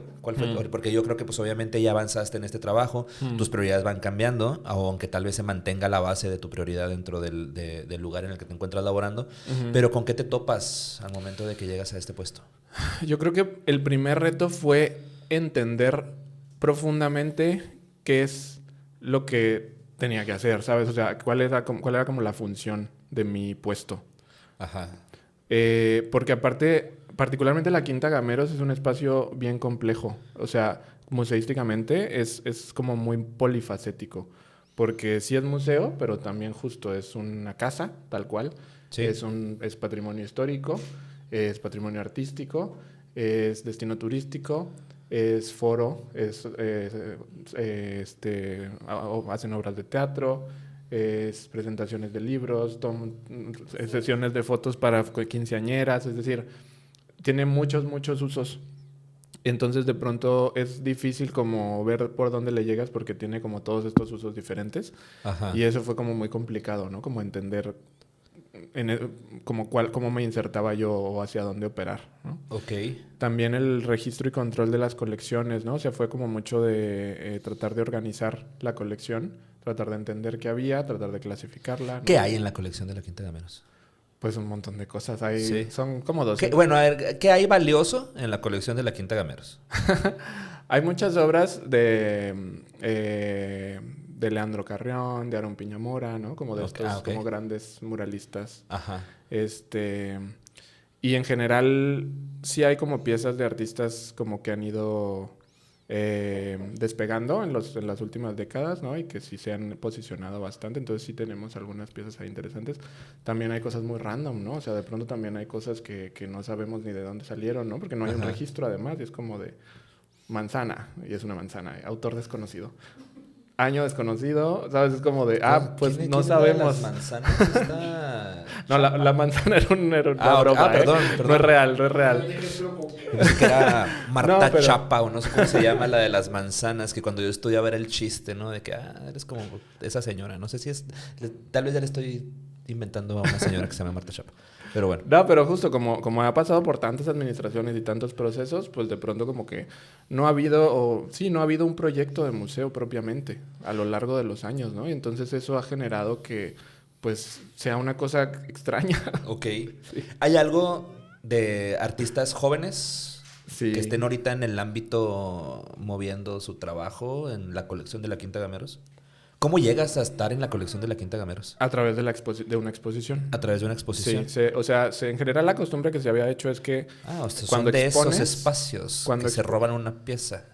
Porque yo creo que pues obviamente ya avanzaste en este trabajo, tus prioridades van cambiando, aunque tal vez se mantenga la base de tu prioridad dentro del lugar en el que te encuentras laborando. Pero ¿con qué te topas al momento de que llegas a este puesto? Yo creo que el primer reto fue entender profundamente qué es lo que tenía que hacer, ¿sabes? O sea, cuál era como la función de mi puesto. Ajá. Porque aparte, particularmente la Quinta Gameros es un espacio bien complejo. O sea, museísticamente es como muy polifacético. Porque sí es museo, pero también justo es una casa, tal cual. Sí. Es patrimonio histórico, es patrimonio artístico, es destino turístico, es foro, hacen obras de teatro, es presentaciones de libros, sesiones de fotos para quinceañeras, es decir, tiene muchos usos. Entonces de pronto es difícil como ver por dónde le llegas porque tiene como todos estos usos diferentes. Ajá. Y eso fue como muy complicado, ¿no? Como entender cómo me insertaba yo o hacia dónde operar, ¿no? Ok. También el registro y control de las colecciones, ¿no? O sea, fue como mucho de tratar de organizar la colección, tratar de entender qué había, tratar de clasificarla, ¿no? ¿Qué hay en la colección de la Quinta Gameros? Pues un montón de cosas. Sí. Son como 12. Bueno, a ver, ¿qué hay valioso en la colección de la Quinta Gameros? Hay muchas obras de Leandro Carrión, de Aarón Piñamora, ¿no? Como de estos como grandes muralistas. Ajá. Y en general sí hay como piezas de artistas como que han ido despegando en las últimas décadas, ¿no? Y que sí se han posicionado bastante. Entonces sí tenemos algunas piezas ahí interesantes. También hay cosas muy random, ¿no? O sea, de pronto también hay cosas que no sabemos ni de dónde salieron, ¿no? Porque no hay un registro además y es como de... manzana, y es una manzana, autor desconocido. Año desconocido, ¿sabes? Es como de, pues ¿Quién- no quién era de sabemos. las manzanas está... No, la manzana era una broma, perdón, ¿eh? perdón. No es real, no es real. Pensé que era Marta No, pero- Chapa o no sé cómo se llama la de las manzanas, que cuando yo estudiaba era el chiste, ¿no? De que, eres como esa señora. No sé si es... Tal vez ya le estoy inventando a una señora que se llama Marta Chapa. Pero bueno. No, pero justo como ha pasado por tantas administraciones y tantos procesos, pues de pronto como que no ha habido, no ha habido un proyecto de museo propiamente a lo largo de los años, ¿no? Y entonces eso ha generado que, pues, sea una cosa extraña. Ok. ¿Hay algo de artistas jóvenes Sí. que estén ahorita en el ámbito moviendo su trabajo en la colección de la Quinta Gameros? ¿Cómo llegas a estar en la colección de la Quinta Gameros? A través de de una exposición. ¿A través de una exposición? Sí, en general la costumbre que se había hecho es que O sea, cuando son de expones- esos espacios cuando que se roban una pieza.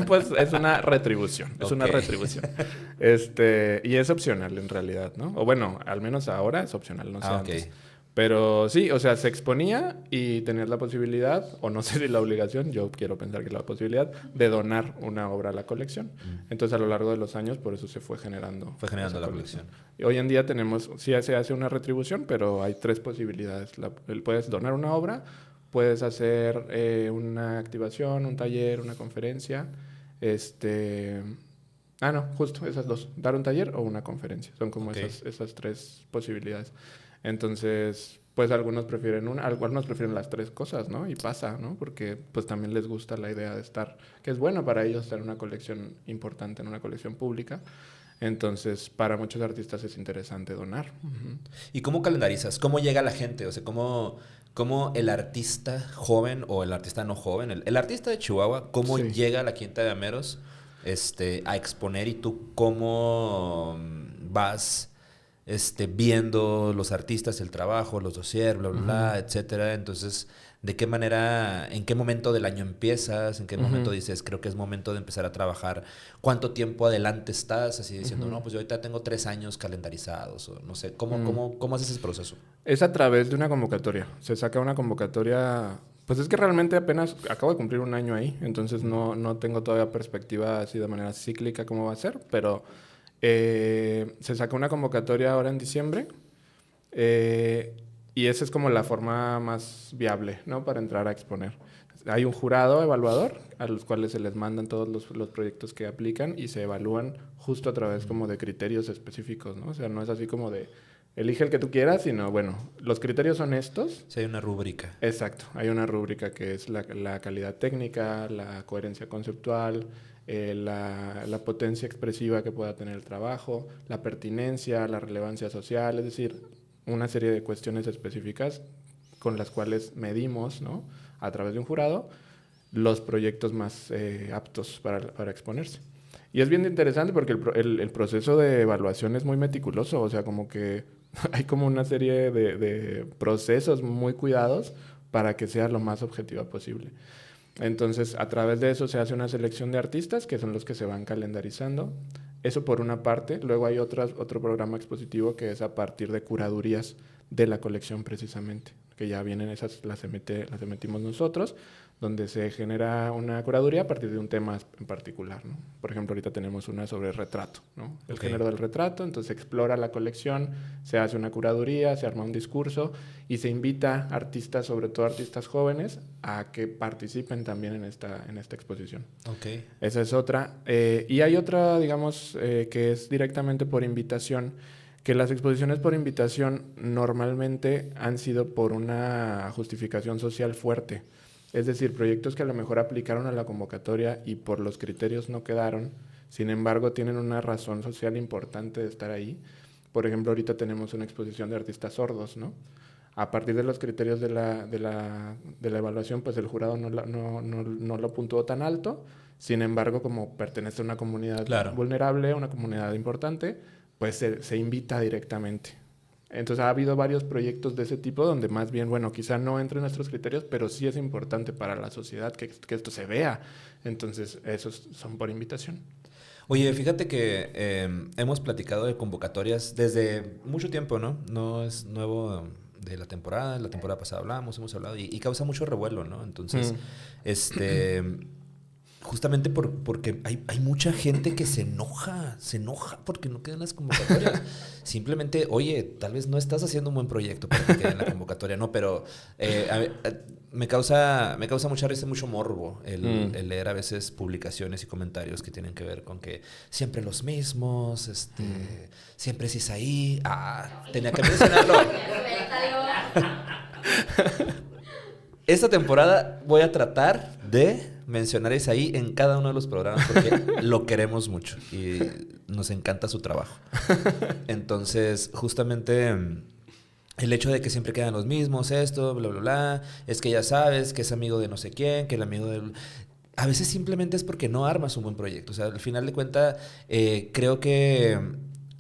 pues es una retribución, es una Ok. retribución. Y es opcional en realidad, ¿no? O bueno, al menos ahora es opcional, no sé Ok. antes. Pero sí, o sea, se exponía y tenías la posibilidad, o no sé si la obligación, yo quiero pensar que la posibilidad, de donar una obra a la colección. Entonces, a lo largo de los años, por eso se fue generando. Fue generando esa la colección. Y hoy en día sí se hace una retribución, pero hay 3 posibilidades. Puedes donar una obra, puedes hacer una activación, un taller, una conferencia. No, justo esas 2. Dar un taller o una conferencia. Son como Ok. esas 3 posibilidades. Entonces, pues algunos prefieren algunos prefieren las 3 cosas, ¿no? Y pasa, ¿no? Porque pues también les gusta la idea de estar, que es bueno para ellos estar en una colección importante, en una colección pública. Entonces, para muchos artistas es interesante donar. Ujú. ¿Y cómo calendarizas? ¿Cómo llega la gente? O sea, ¿cómo el artista joven o el artista no joven, el artista de Chihuahua, cómo Sí. llega a la Quinta de Gameros a exponer y tú cómo vas viendo los artistas, el trabajo, los dossiers, bla, bla, bla, etcétera? Entonces, ¿de qué manera, en qué momento del año empiezas? ¿En qué momento dices, creo que es momento de empezar a trabajar? ¿Cuánto tiempo adelante estás? Así diciendo, no, pues yo ahorita tengo 3 años calendarizados, o no sé. ¿Cómo haces ese proceso? Es a través de una convocatoria. Se saca una convocatoria. Pues es que realmente apenas acabo de cumplir un año ahí, entonces no tengo todavía perspectiva así de manera cíclica cómo va a ser, pero se saca una convocatoria ahora en diciembre y esa es como la forma más viable, ¿no? Para entrar a exponer. Hay un jurado evaluador a los cuales se les mandan todos los proyectos que aplican y se evalúan justo a través como de criterios específicos, ¿no? O sea, no es así como de elige el que tú quieras, sino bueno, los criterios son estos. Si hay una rúbrica. Exacto, hay una rúbrica que es la calidad técnica, la coherencia conceptual, la potencia expresiva que pueda tener el trabajo, la pertinencia, la relevancia social, es decir, una serie de cuestiones específicas con las cuales medimos, ¿no? A través de un jurado los proyectos más aptos para exponerse. Y es bien interesante porque el proceso de evaluación es muy meticuloso, o sea, como que hay como una serie de procesos muy cuidados para que sea lo más objetiva posible. Entonces, a través de eso se hace una selección de artistas que son los que se van calendarizando. Eso por una parte. Luego hay otro programa expositivo que es a partir de curadurías de la colección precisamente, que ya vienen esas, las emitimos nosotros, donde se genera una curaduría a partir de un tema en particular, ¿no? Por ejemplo, ahorita tenemos una sobre retrato, ¿no? El género del retrato, entonces se explora la colección, se hace una curaduría, se arma un discurso y se invita a artistas, sobre todo artistas jóvenes, a que participen también en esta exposición. Ok. Esa es otra. Y hay otra, digamos, que es directamente por invitación, que las exposiciones por invitación normalmente han sido por una justificación social fuerte. Es decir, proyectos que a lo mejor aplicaron a la convocatoria y por los criterios no quedaron, sin embargo tienen una razón social importante de estar ahí. Por ejemplo, ahorita tenemos una exposición de artistas sordos, ¿no? A partir de los criterios de la evaluación, pues el jurado no lo puntuó tan alto, sin embargo, como pertenece a una comunidad vulnerable, una comunidad importante, pues se invita directamente. Entonces ha habido varios proyectos de ese tipo donde más bien, bueno, quizá no entre en nuestros criterios, pero sí es importante para la sociedad que esto se vea. Entonces, esos son por invitación. Oye, fíjate que hemos platicado de convocatorias desde mucho tiempo, ¿no? No es nuevo de la temporada pasada hemos hablado y causa mucho revuelo, ¿no? Entonces, justamente porque hay mucha gente que se enoja porque no quedan las convocatorias. Simplemente, oye, tal vez no estás haciendo un buen proyecto para que quede en la convocatoria, ¿no? Pero me causa mucha risa, mucho morbo el leer a veces publicaciones y comentarios que tienen que ver con que siempre los mismos, siempre es Isaí. Tenía que mencionarlo. Esta temporada voy a tratar de mencionar a Isaí en cada uno de los programas porque lo queremos mucho y nos encanta su trabajo. Entonces, justamente el hecho de que siempre quedan los mismos, esto, bla, bla, bla, es que ya sabes que es amigo de no sé quién, que el amigo de... A veces simplemente es porque no armas un buen proyecto. O sea, al final de cuentas, creo que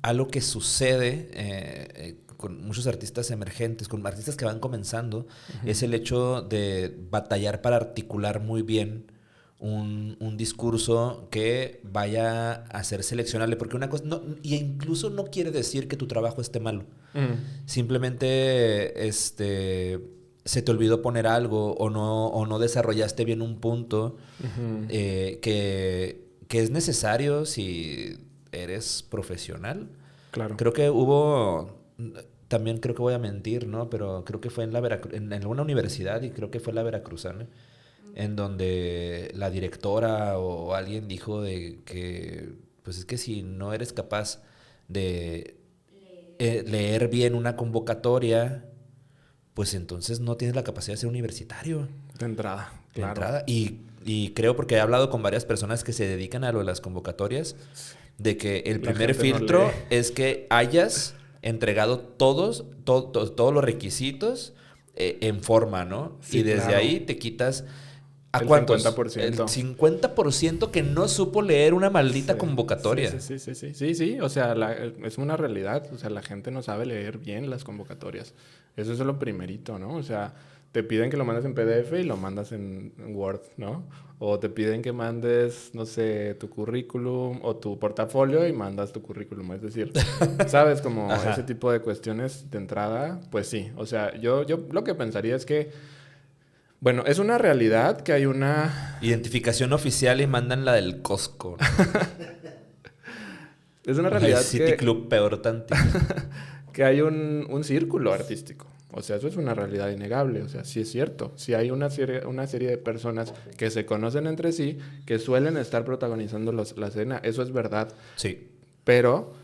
algo que sucede con muchos artistas emergentes, con artistas que van comenzando, es el hecho de batallar para articular muy bien un discurso que vaya a ser seleccionable. Porque una cosa, y incluso no quiere decir que tu trabajo esté malo. Simplemente se te olvidó poner algo o no desarrollaste bien un punto que es necesario si eres profesional. Claro. Creo que hubo... También creo que voy a mentir, ¿no? Pero creo que fue en alguna universidad y creo que fue la Veracruzana, en donde la directora o alguien dijo de que, pues es que si no eres capaz de leer bien una convocatoria, pues entonces no tienes la capacidad de ser universitario. De entrada, claro. De entrada. Y creo, porque he hablado con varias personas que se dedican a lo de las convocatorias, de que el primer filtro no es que hayas entregado todos los requisitos en forma, ¿no? Sí, y desde ahí te quitas... ¿A cuántos? 50%. El 50% que no supo leer una maldita convocatoria. Sí. O sea, es una realidad. O sea, la gente no sabe leer bien las convocatorias. Eso es lo primerito, ¿no? O sea, te piden que lo mandes en PDF y lo mandas en Word, ¿no? O te piden que mandes, no sé, tu currículum o tu portafolio y mandas tu currículum. Es decir, ¿sabes? Como ese tipo de cuestiones de entrada, pues sí. O sea, yo lo que pensaría es que, bueno, es una realidad que hay una... Identificación oficial y mandan la del Costco, ¿no? Es una realidad City Club peor tantito. Que hay un círculo artístico. O sea, eso es una realidad innegable. O sea, sí es cierto. Sí hay una serie de personas que se conocen entre sí, que suelen estar protagonizando la escena. Eso es verdad. Sí. Pero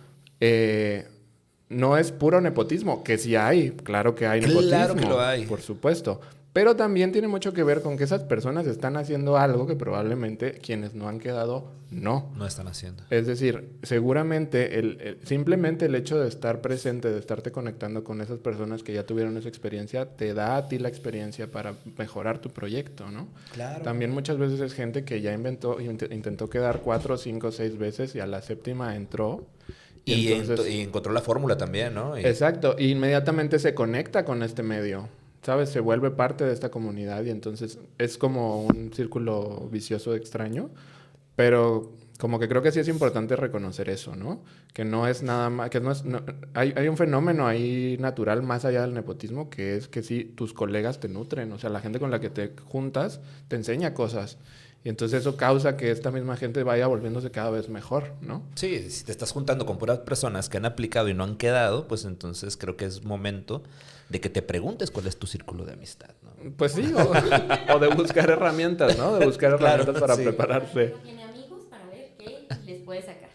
no es puro nepotismo, que sí hay. Claro que hay nepotismo. Claro que lo hay. Por supuesto. Pero también tiene mucho que ver con que esas personas están haciendo algo que probablemente quienes no han quedado no están haciendo. Es decir, seguramente simplemente el hecho de estar presente, de estarte conectando con esas personas que ya tuvieron esa experiencia, te da a ti la experiencia para mejorar tu proyecto, ¿no? Claro. También muchas veces es gente que ya intentó quedar 4, 5, 6 veces y a la séptima entró. Y encontró la fórmula también, ¿no? Exacto. Y inmediatamente se conecta con este medio. ¿Sabes? Se vuelve parte de esta comunidad y entonces es como un círculo vicioso extraño, pero como que creo que sí es importante reconocer eso, ¿no? Que no es nada más, hay un fenómeno ahí natural más allá del nepotismo, que es que sí, tus colegas te nutren, o sea, la gente con la que te juntas te enseña cosas. Y entonces eso causa que esta misma gente vaya volviéndose cada vez mejor, ¿no? Sí, si te estás juntando con puras personas que han aplicado y no han quedado, pues entonces creo que es momento de que te preguntes cuál es tu círculo de amistad, ¿no? Pues sí, o de buscar herramientas, ¿no? De buscar herramientas para prepararse. Tiene amigos para ver qué les puede sacar.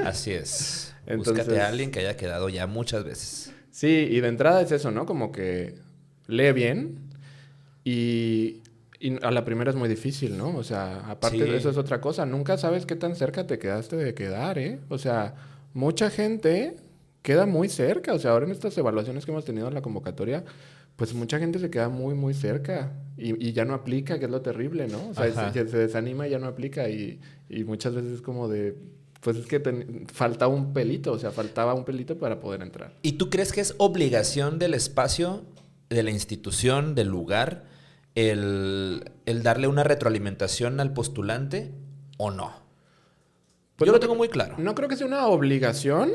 Así es. Entonces, búscate a alguien que haya quedado ya muchas veces. Sí, y de entrada es eso, ¿no? Como que lee bien y a la primera es muy difícil, ¿no? O sea, aparte de eso es otra cosa. Nunca sabes qué tan cerca te quedaste de quedar, ¿eh? O sea, mucha gente queda muy cerca. O sea, ahora en estas evaluaciones que hemos tenido en la convocatoria, pues mucha gente se queda muy, muy cerca y ya no aplica, que es lo terrible, ¿no? O sea, se desanima y ya no aplica y muchas veces es como de... Pues es que faltaba un pelito, o sea, faltaba un pelito para poder entrar. ¿Y tú crees que es obligación del espacio, de la institución, del lugar, el darle una retroalimentación al postulante o no? Pues yo lo tengo muy claro. No creo que sea una obligación,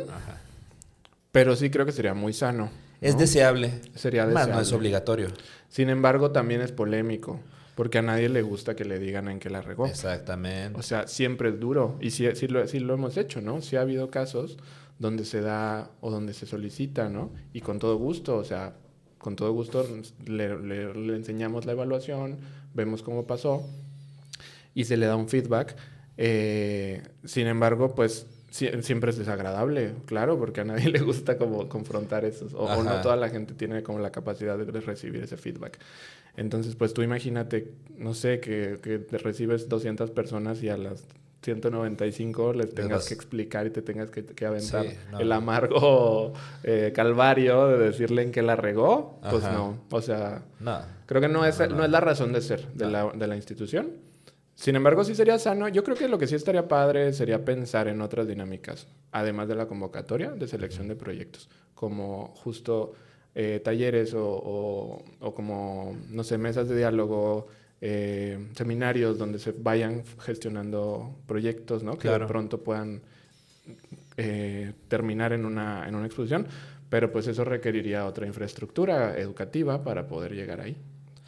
pero sí creo que sería muy sano, ¿no? Es deseable. Sería deseable. Más no es obligatorio. Sin embargo, también es polémico. porque a nadie le gusta que le digan en qué la regó. Exactamente. O sea, siempre es duro. Y sí lo hemos hecho, ¿no? Sí ha habido casos donde se da o donde se solicita, ¿no? Y con todo gusto, o sea, con todo gusto le enseñamos la evaluación, vemos cómo pasó y se le da un feedback. Sin embargo, pues siempre es desagradable, claro, porque a nadie le gusta como confrontar eso. O no toda la gente tiene como la capacidad de recibir ese feedback. Entonces, pues tú imagínate, no sé, que te recibes 200 personas y a las 195 les tengas que explicar y te tengas que aventar el amargo calvario de decirle en qué la regó. Pues no, o sea, creo que no es la razón de ser de la institución. Sin embargo, sí sería sano. Yo creo que lo que sí estaría padre sería pensar en otras dinámicas, además de la convocatoria de selección de proyectos, como justo talleres o como, no sé, mesas de diálogo, seminarios donde se vayan gestionando proyectos, ¿no? Que de pronto puedan terminar en una exposición, pero pues eso requeriría otra infraestructura educativa para poder llegar ahí.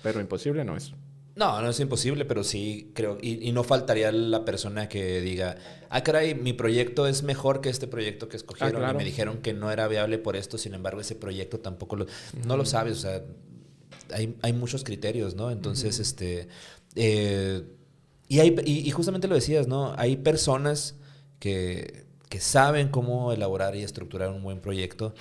Pero imposible no es. No es imposible, pero sí creo, y no faltaría la persona que diga, caray, mi proyecto es mejor que este proyecto que escogieron, claro. Y me dijeron que no era viable por esto, sin embargo ese proyecto tampoco no lo sabes, o sea, hay muchos criterios, ¿no? Entonces, y justamente lo decías, ¿no? Hay personas que saben cómo elaborar y estructurar un buen proyecto,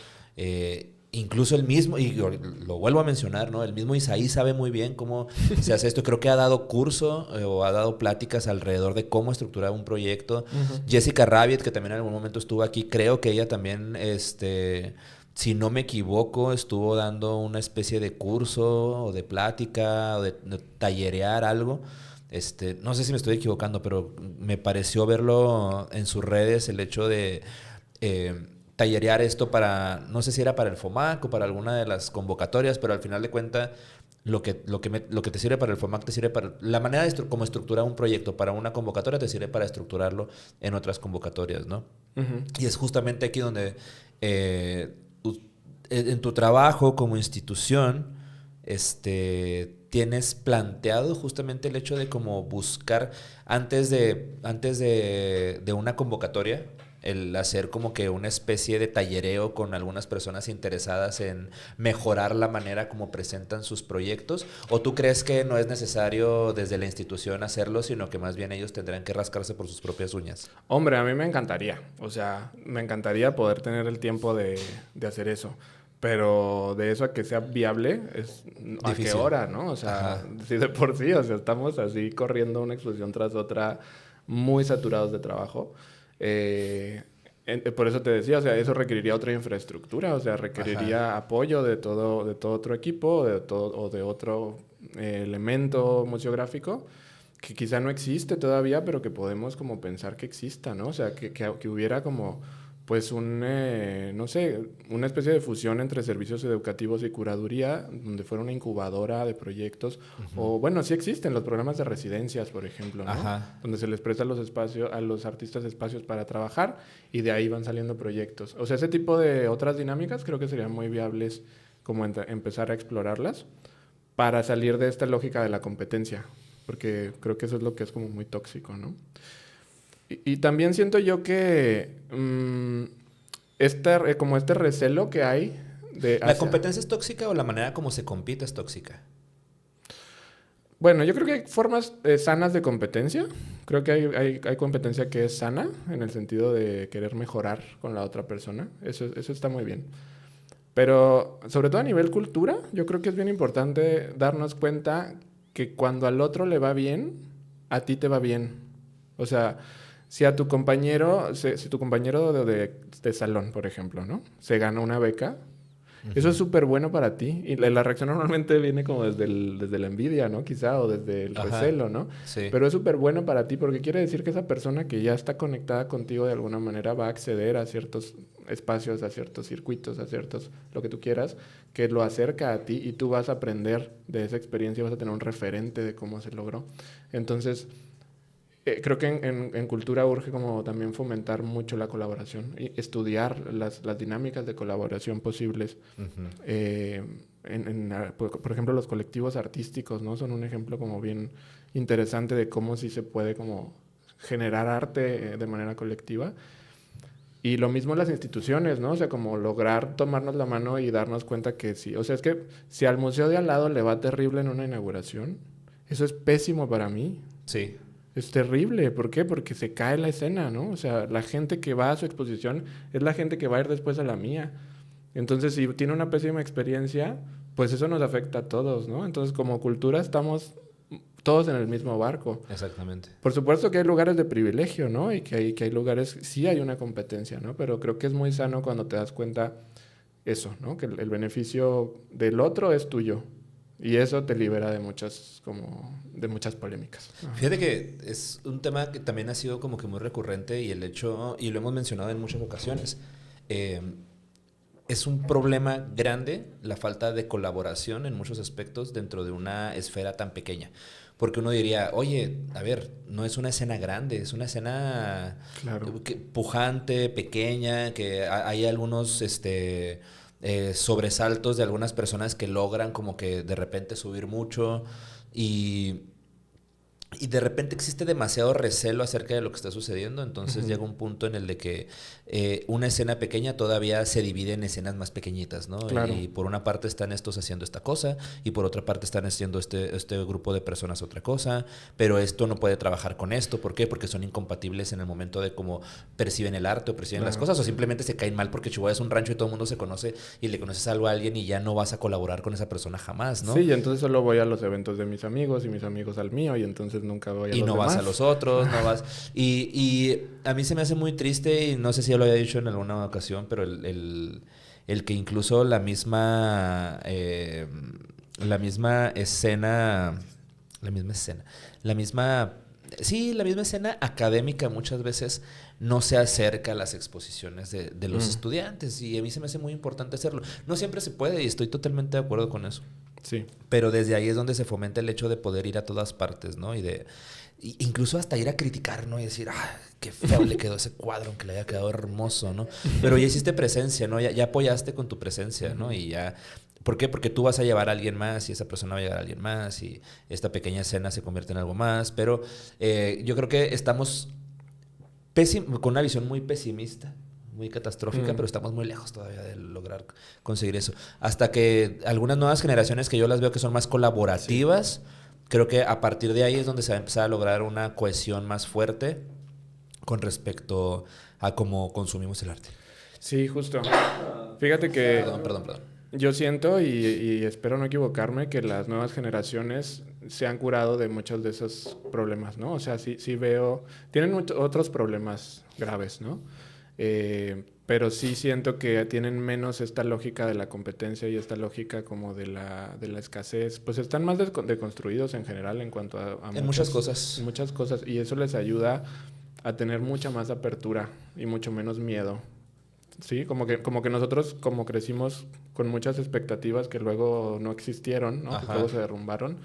incluso el mismo, y lo vuelvo a mencionar, ¿no? El mismo Isaí sabe muy bien cómo se hace esto. Creo que ha dado curso o ha dado pláticas alrededor de cómo estructurar un proyecto. Jessica Rabbit, que también en algún momento estuvo aquí, creo que ella también, si no me equivoco, estuvo dando una especie de curso o de plática o de tallerear algo. No sé si me estoy equivocando, pero me pareció verlo en sus redes, el hecho de tallerear esto para, no sé si era para el FOMAC o para alguna de las convocatorias, pero al final de cuentas lo que te sirve para el FOMAC te sirve para la manera de cómo estructurar un proyecto para una convocatoria, te sirve para estructurarlo en otras convocatorias, ¿no? Y es justamente aquí donde en tu trabajo como institución tienes planteado justamente el hecho de como buscar antes de una convocatoria, el hacer como que una especie de tallereo con algunas personas interesadas en mejorar la manera como presentan sus proyectos, ¿o tú crees que no es necesario desde la institución hacerlo, sino que más bien ellos tendrán que rascarse por sus propias uñas? Hombre, a mí me encantaría, o sea, me encantaría poder tener el tiempo de hacer eso. Pero de eso a que sea viable es a difícil. qué hora, ¿no? O sea, sí, de por sí, o sea, estamos así corriendo una exposición tras otra, muy saturados de trabajo. Por eso te decía, o sea, eso requeriría otra infraestructura, o sea, requeriría apoyo de todo otro equipo o de otro elemento museográfico que quizá no existe todavía, pero que podemos como pensar que exista, ¿no? O sea, que hubiera como pues no sé, una especie de fusión entre servicios educativos y curaduría, donde fuera una incubadora de proyectos. O bueno, sí existen los programas de residencias, por ejemplo, ¿no? Donde se les presta a los artistas espacios para trabajar y de ahí van saliendo proyectos. O sea, ese tipo de otras dinámicas creo que serían muy viables como empezar a explorarlas para salir de esta lógica de la competencia, porque creo que eso es lo que es como muy tóxico, ¿no? Y también siento yo que como este recelo que hay ¿La competencia es tóxica o la manera como se compite es tóxica? Bueno, yo creo que hay formas sanas de competencia. Creo que hay competencia que es sana, en el sentido de querer mejorar con la otra persona. Eso está muy bien. Pero sobre todo a nivel cultura, yo creo que es bien importante darnos cuenta que cuando al otro le va bien, a ti te va bien. O sea, si a tu compañero, si tu compañero de salón, por ejemplo, ¿no? Se gana una beca, eso es súper bueno para ti. Y la reacción normalmente viene como desde la envidia, ¿no? Quizá, o desde el recelo, ¿no? Sí. Pero es súper bueno para ti porque quiere decir que esa persona que ya está conectada contigo de alguna manera va a acceder a ciertos espacios, a ciertos circuitos, a ciertos, lo que tú quieras, que lo acerca a ti y tú vas a aprender de esa experiencia, vas a tener un referente de cómo se logró. Entonces, creo que en cultura urge como también fomentar mucho la colaboración y estudiar las dinámicas de colaboración posibles. Por ejemplo, los colectivos artísticos, ¿no? Son un ejemplo como bien interesante de cómo sí se puede como generar arte de manera colectiva. Y lo mismo en las instituciones, ¿no? O sea, como lograr tomarnos la mano y darnos cuenta que sí. O sea, es que si al museo de al lado le va terrible en una inauguración, eso es pésimo para mí. Sí. Es terrible. ¿Por qué? Porque se cae la escena, ¿no? O sea, la gente que va a su exposición es la gente que va a ir después a la mía. Entonces, si tiene una pésima experiencia, pues eso nos afecta a todos, ¿no? Entonces, como cultura estamos todos en el mismo barco. Exactamente. Por supuesto que hay lugares de privilegio, ¿no? Y que hay lugares, sí hay una competencia, ¿no? Pero creo que es muy sano cuando te das cuenta eso, ¿no? Que el beneficio del otro es tuyo. Y eso te libera de muchas polémicas. Fíjate que es un tema que también ha sido como que muy recurrente y el hecho, y lo hemos mencionado en muchas ocasiones, es un problema grande la falta de colaboración en muchos aspectos dentro de una esfera tan pequeña. Porque uno diría, oye, a ver, no es una escena grande, es una escena pujante, pequeña, que hay algunos sobresaltos de algunas personas que logran como que de repente subir mucho y de repente existe demasiado recelo acerca de lo que está sucediendo, entonces llega un punto en el de que una escena pequeña todavía se divide en escenas más pequeñitas, ¿no? Claro. Y por una parte están estos haciendo esta cosa y por otra parte están haciendo este grupo de personas otra cosa, pero esto no puede trabajar con esto. ¿Por qué? Porque son incompatibles en el momento de cómo perciben el arte o perciben las cosas, o simplemente se caen mal porque Chihuahua es un rancho y todo el mundo se conoce y le conoces algo a alguien y ya no vas a colaborar con esa persona jamás, ¿no? Sí, y entonces solo voy a los eventos de mis amigos y mis amigos al mío y entonces nunca voy a y los no demás. vas a los otros, no vas. Y a mí se me hace muy triste, y no sé si ya lo había dicho en alguna ocasión, pero el que incluso la misma escena, la misma escena académica muchas veces no se acerca a las exposiciones de los estudiantes, y a mí se me hace muy importante hacerlo. No siempre se puede y estoy totalmente de acuerdo con eso. Sí. Pero desde ahí es donde se fomenta el hecho de poder ir a todas partes, ¿no? Incluso hasta ir a criticar, ¿no? Y decir, qué feo le quedó ese cuadro, aunque le haya quedado hermoso, ¿no? Pero ya hiciste presencia, ¿no? Ya apoyaste con tu presencia, ¿no? Y ya... ¿Por qué? Porque tú vas a llevar a alguien más y esa persona va a llevar a alguien más y esta pequeña escena se convierte en algo más. Pero yo creo que estamos con una visión muy pesimista, muy catastrófica, pero estamos muy lejos todavía de lograr conseguir eso. Hasta que algunas nuevas generaciones que yo las veo que son más colaborativas, creo que a partir de ahí es donde se va a empezar a lograr una cohesión más fuerte con respecto a cómo consumimos el arte. Sí, justo. Fíjate que... Perdón. Yo siento y espero no equivocarme que las nuevas generaciones se han curado de muchos de esos problemas, ¿no? O sea, sí veo... Tienen otros problemas graves, ¿no? Pero sí siento que tienen menos esta lógica de la competencia y esta lógica como de la escasez. Pues están más deconstruidos en general en cuanto a muchas cosas. En muchas cosas. Y eso les ayuda a tener mucha más apertura y mucho menos miedo. Sí, como que nosotros como crecimos con muchas expectativas que luego no existieron, ¿no? Que luego se derrumbaron.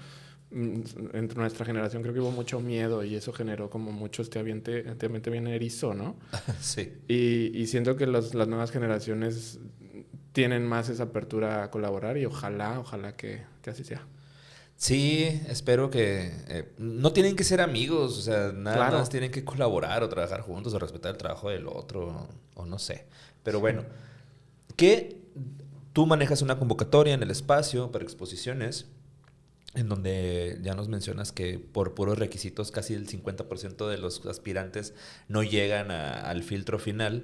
Entre nuestra generación creo que hubo mucho miedo y eso generó como mucho este ambiente bien erizo, ¿no? Sí. Y siento que las nuevas generaciones tienen más esa apertura a colaborar y ojalá que así sea. Sí, espero que... no tienen que ser amigos, o sea, nada más tienen que colaborar o trabajar juntos o respetar el trabajo del otro, o no sé. Pero bueno, que tú manejas una convocatoria en el espacio para exposiciones, en donde ya nos mencionas que por puros requisitos casi el 50% de los aspirantes no llegan al filtro final.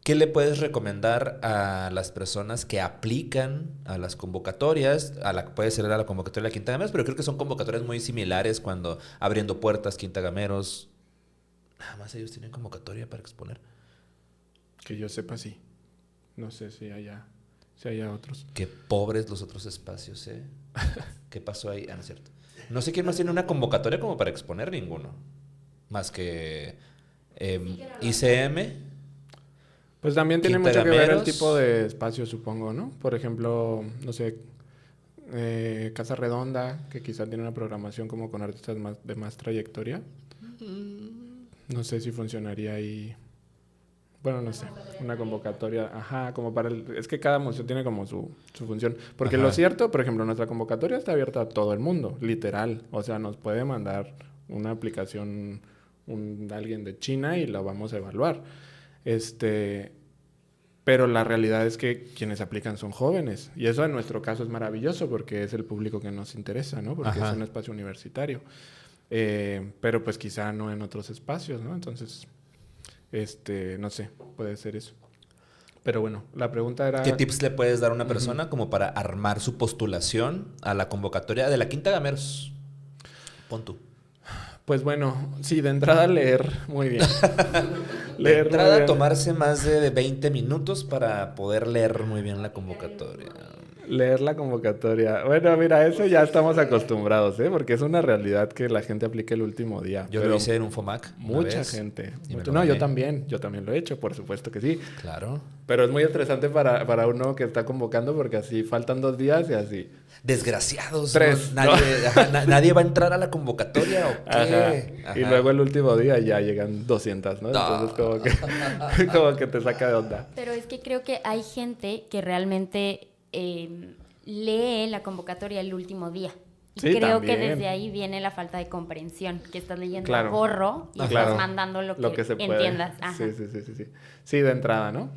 ¿Qué le puedes recomendar a las personas que aplican a las convocatorias? Puede ser a la convocatoria de la Quinta Gameros, pero creo que son convocatorias muy similares cuando Abriendo Puertas, Quinta Gameros. Nada más ellos tienen convocatoria para exponer. Que yo sepa, sí. No sé si haya otros. Qué pobres los otros espacios, ¿eh? ¿Qué pasó ahí? No es cierto. No sé quién más tiene una convocatoria como para exponer, ninguno. Más que ICM. Pues también tiene Quinta mucho que ver el Gameros. tipo de espacio, supongo, ¿no? Por ejemplo, no sé, Casa Redonda, que quizá tiene una programación como con artistas de más trayectoria. No sé si funcionaría ahí. Bueno, no sé, una convocatoria, ajá, como para es que cada museo tiene como su función. Porque Ajá. lo cierto, por ejemplo, nuestra convocatoria está abierta a todo el mundo, literal. O sea, nos puede mandar una aplicación alguien de China y la vamos a evaluar. Pero la realidad es que quienes aplican son jóvenes. Y eso en nuestro caso es maravilloso porque es el público que nos interesa, ¿no? Porque Ajá. es un espacio universitario. Pero pues quizá no en otros espacios, ¿no? Entonces, no sé, puede ser eso. Pero bueno, la pregunta era... ¿Qué tips le puedes dar a una persona como para armar su postulación a la convocatoria de la Quinta Gameros? Pon tú. Pues bueno, sí, de entrada leer muy bien. De Leer muy entrada, bien. tomarse más de 20 minutos para poder leer muy bien la convocatoria. Leer la convocatoria. Bueno, mira, eso ya estamos acostumbrados, ¿eh? Porque es una realidad que la gente aplica el último día. Yo pero lo hice en un FOMAC una mucha vez gente. y me Mucho- lo No, yo gané. también lo he hecho, por supuesto que sí. Claro. Pero es muy estresante para uno que está convocando porque así faltan 2 días y así. Desgraciados. 3, ¿no? Nadie va a entrar a la convocatoria o Ajá. qué. Y Ajá. luego el último día ya llegan 200, ¿no? No. Entonces como que te saca de onda. Pero es que creo que hay gente que realmente lee la convocatoria el último día. Y Sí, creo que también. desde ahí viene la falta de comprensión, que estás leyendo Claro. a gorro y Claro. estás mandando lo que se puede. entiendas. Ajá. Sí. Sí, de entrada, ¿no?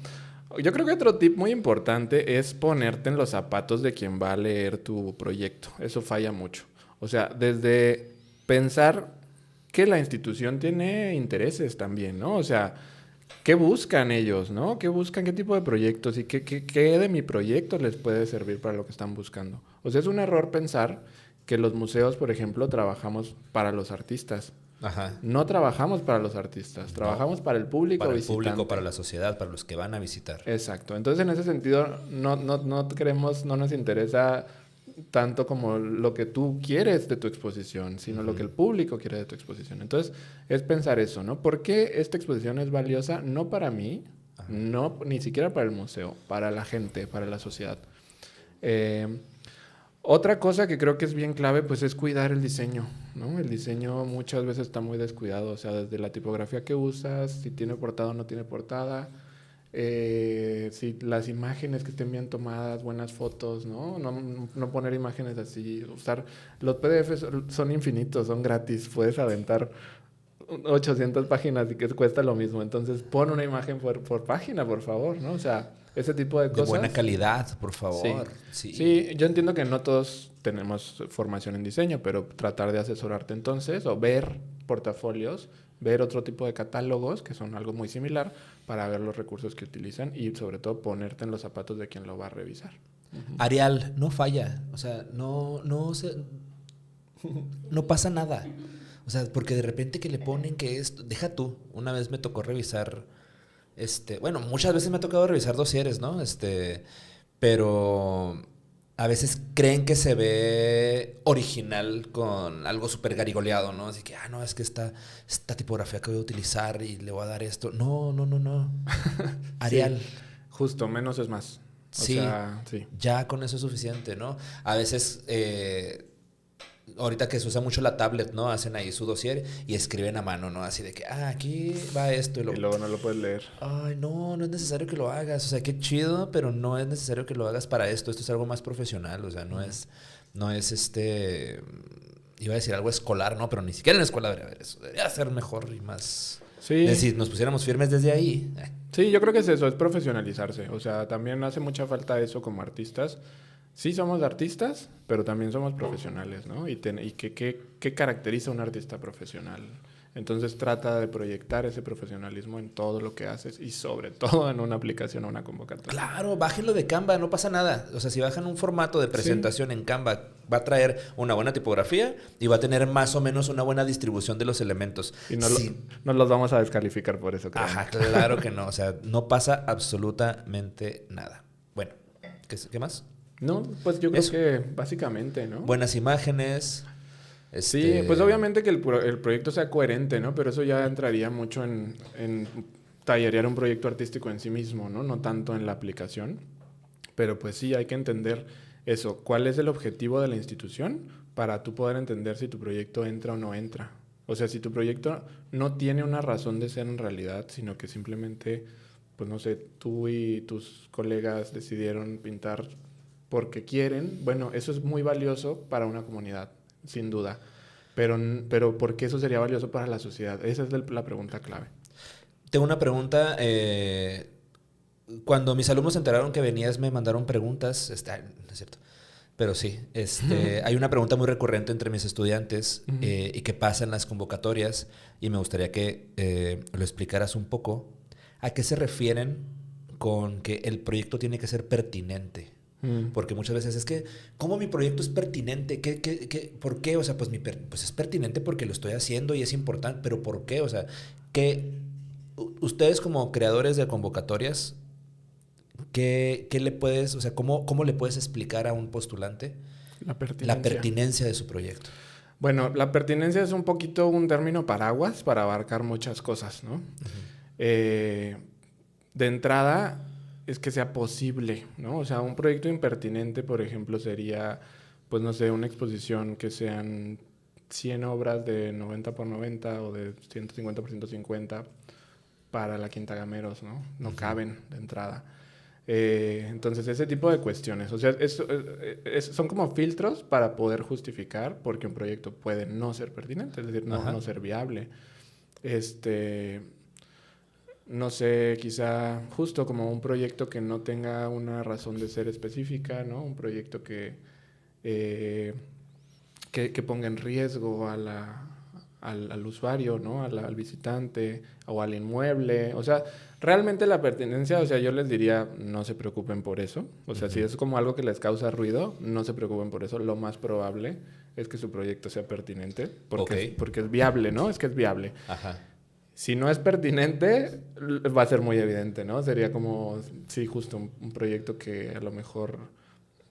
Yo creo que otro tip muy importante es ponerte en los zapatos de quien va a leer tu proyecto. Eso falla mucho. O sea, desde pensar que la institución tiene intereses también, ¿no? O sea, ¿qué buscan ellos, no? ¿Qué buscan? ¿Qué tipo de proyectos? ¿Y qué de mi proyecto les puede servir para lo que están buscando? O sea, es un error pensar que los museos, por ejemplo, trabajamos para los artistas. Ajá. No trabajamos para los artistas, trabajamos para el público Para el visitante. público, para la sociedad, para los que van a visitar. Exacto. Entonces, en ese sentido, no queremos, no nos interesa tanto como lo que tú quieres de tu exposición, sino lo que el público quiere de tu exposición. Entonces, es pensar eso, ¿no? ¿Por qué esta exposición es valiosa? No para mí, no, ni siquiera para el museo, para la gente, para la sociedad. Otra cosa que creo que es bien clave, pues es cuidar el diseño, ¿no? El diseño muchas veces está muy descuidado, o sea, desde la tipografía que usas, si tiene portada o no tiene portada, si las imágenes que estén bien tomadas, buenas fotos, ¿no? No poner imágenes así, usar... Los PDFs son infinitos, son gratis, puedes aventar 800 páginas y que cuesta lo mismo, entonces pon una imagen por página, por favor, ¿no? O sea, ese tipo de De cosas. buena calidad, por favor. Sí, yo entiendo que no todos tenemos formación en diseño, pero tratar de asesorarte entonces o ver portafolios, ver otro tipo de catálogos que son algo muy similar para ver los recursos que utilizan y sobre todo ponerte en los zapatos de quien lo va a revisar. Arial, no falla. O sea, no pasa nada. O sea, porque de repente que le ponen que esto... Deja tú. Una vez me tocó revisar... bueno, muchas veces me ha tocado revisar dosieres, ¿no? Pero a veces creen que se ve original con algo súper garigoleado, ¿no? Así que, no, es que esta tipografía que voy a utilizar y le voy a dar esto. No. Arial. Sí, justo, menos es más. O Sí, sea, sí. ya con eso es suficiente, ¿no? A veces, ahorita que se usa mucho la tablet, ¿no? Hacen ahí su dossier y escriben a mano, ¿no? Así de que, aquí va esto. Y luego no lo puedes leer. Ay, no es necesario que lo hagas. O sea, qué chido, pero no es necesario que lo hagas para esto. Esto es algo más profesional. O sea, no es iba a decir algo escolar, ¿no? Pero ni siquiera en la escuela debería haber eso. Debería ser mejor y más... Sí. Si nos pusiéramos firmes desde ahí. Sí, yo creo que es eso, es profesionalizarse. O sea, también hace mucha falta eso como artistas. Sí somos artistas, pero también somos profesionales, ¿no? Y qué caracteriza a un artista profesional. Entonces trata de proyectar ese profesionalismo en todo lo que haces y sobre todo en una aplicación o una convocatoria. Claro, bájenlo de Canva, no pasa nada. O sea, si bajan un formato de presentación en Canva, va a traer una buena tipografía y va a tener más o menos una buena distribución de los elementos. Y no los vamos a descalificar por eso, creo. Ajá, claro que no. O sea, no pasa absolutamente nada. Bueno, ¿qué más? No, pues yo creo Eso. que básicamente, ¿no? Buenas imágenes. Sí, pues obviamente que el proyecto sea coherente, ¿no? Pero eso ya entraría mucho en tallerear un proyecto artístico en sí mismo, ¿no? No tanto en la aplicación. Pero pues sí, hay que entender eso. ¿Cuál es el objetivo de la institución para tú poder entender si tu proyecto entra o no entra? O sea, si tu proyecto no tiene una razón de ser en realidad, sino que simplemente, pues no sé, tú y tus colegas decidieron pintar porque quieren, bueno, eso es muy valioso para una comunidad, sin duda. Pero ¿por qué eso sería valioso para la sociedad? Esa es la pregunta clave. Tengo una pregunta. Cuando mis alumnos se enteraron que venías, me mandaron preguntas. No es cierto. Pero sí, hay una pregunta muy recurrente entre mis estudiantes y que pasa en las convocatorias, y me gustaría que lo explicaras un poco. ¿A qué se refieren con que el proyecto tiene que ser pertinente? Porque muchas veces es que, ¿cómo mi proyecto es pertinente? ¿Por qué? O sea, pues es pertinente porque lo estoy haciendo y es importante, pero ¿por qué? O sea, ustedes como creadores de convocatorias, ¿qué le puedes, o sea, cómo le puedes explicar a un postulante la pertinencia de su proyecto? Bueno, la pertinencia es un poquito un término paraguas para abarcar muchas cosas, ¿no? De entrada es que sea posible, ¿no? O sea, un proyecto impertinente, por ejemplo, sería, pues no sé, una exposición que sean 100 obras de 90 por 90 o de 150 por 150 para la Quinta Gameros, ¿no? No caben de entrada. Entonces, ese tipo de cuestiones. O sea, son como filtros para poder justificar porque un proyecto puede no ser pertinente, es decir, no ser viable. No sé, quizá justo como un proyecto que no tenga una razón de ser específica, ¿no? Un proyecto que ponga en riesgo al usuario, ¿no? Al visitante o al inmueble. O sea, realmente la pertinencia, o sea, yo les diría, no se preocupen por eso. O sea, si es como algo que les causa ruido, no se preocupen por eso. Lo más probable es que su proyecto sea pertinente porque es viable, ¿no? Es que es viable. Ajá. Si no es pertinente, va a ser muy evidente, ¿no? Sería como, sí, justo un proyecto que a lo mejor,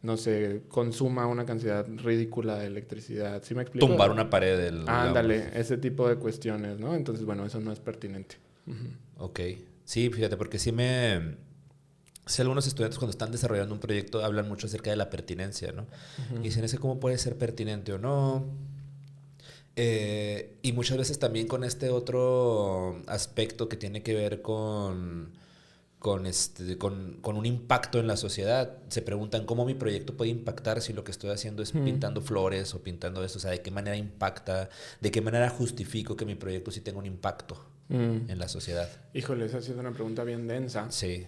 no sé, consuma una cantidad ridícula de electricidad. ¿Sí me explico? Tumbar una pared del... Ándale, ese tipo de cuestiones, ¿no? Entonces, bueno, eso no es pertinente. Ok. Sí, fíjate, porque sí algunos estudiantes cuando están desarrollando un proyecto hablan mucho acerca de la pertinencia, ¿no? Y dicen, ¿cómo puede ser pertinente o no? Y muchas veces también con este otro aspecto que tiene que ver con un impacto en la sociedad. Se preguntan cómo mi proyecto puede impactar si lo que estoy haciendo es pintando flores o pintando eso. O sea, ¿de qué manera impacta? ¿De qué manera justifico que mi proyecto sí tenga un impacto en la sociedad? Híjole, esa ha sido una pregunta bien densa. Sí.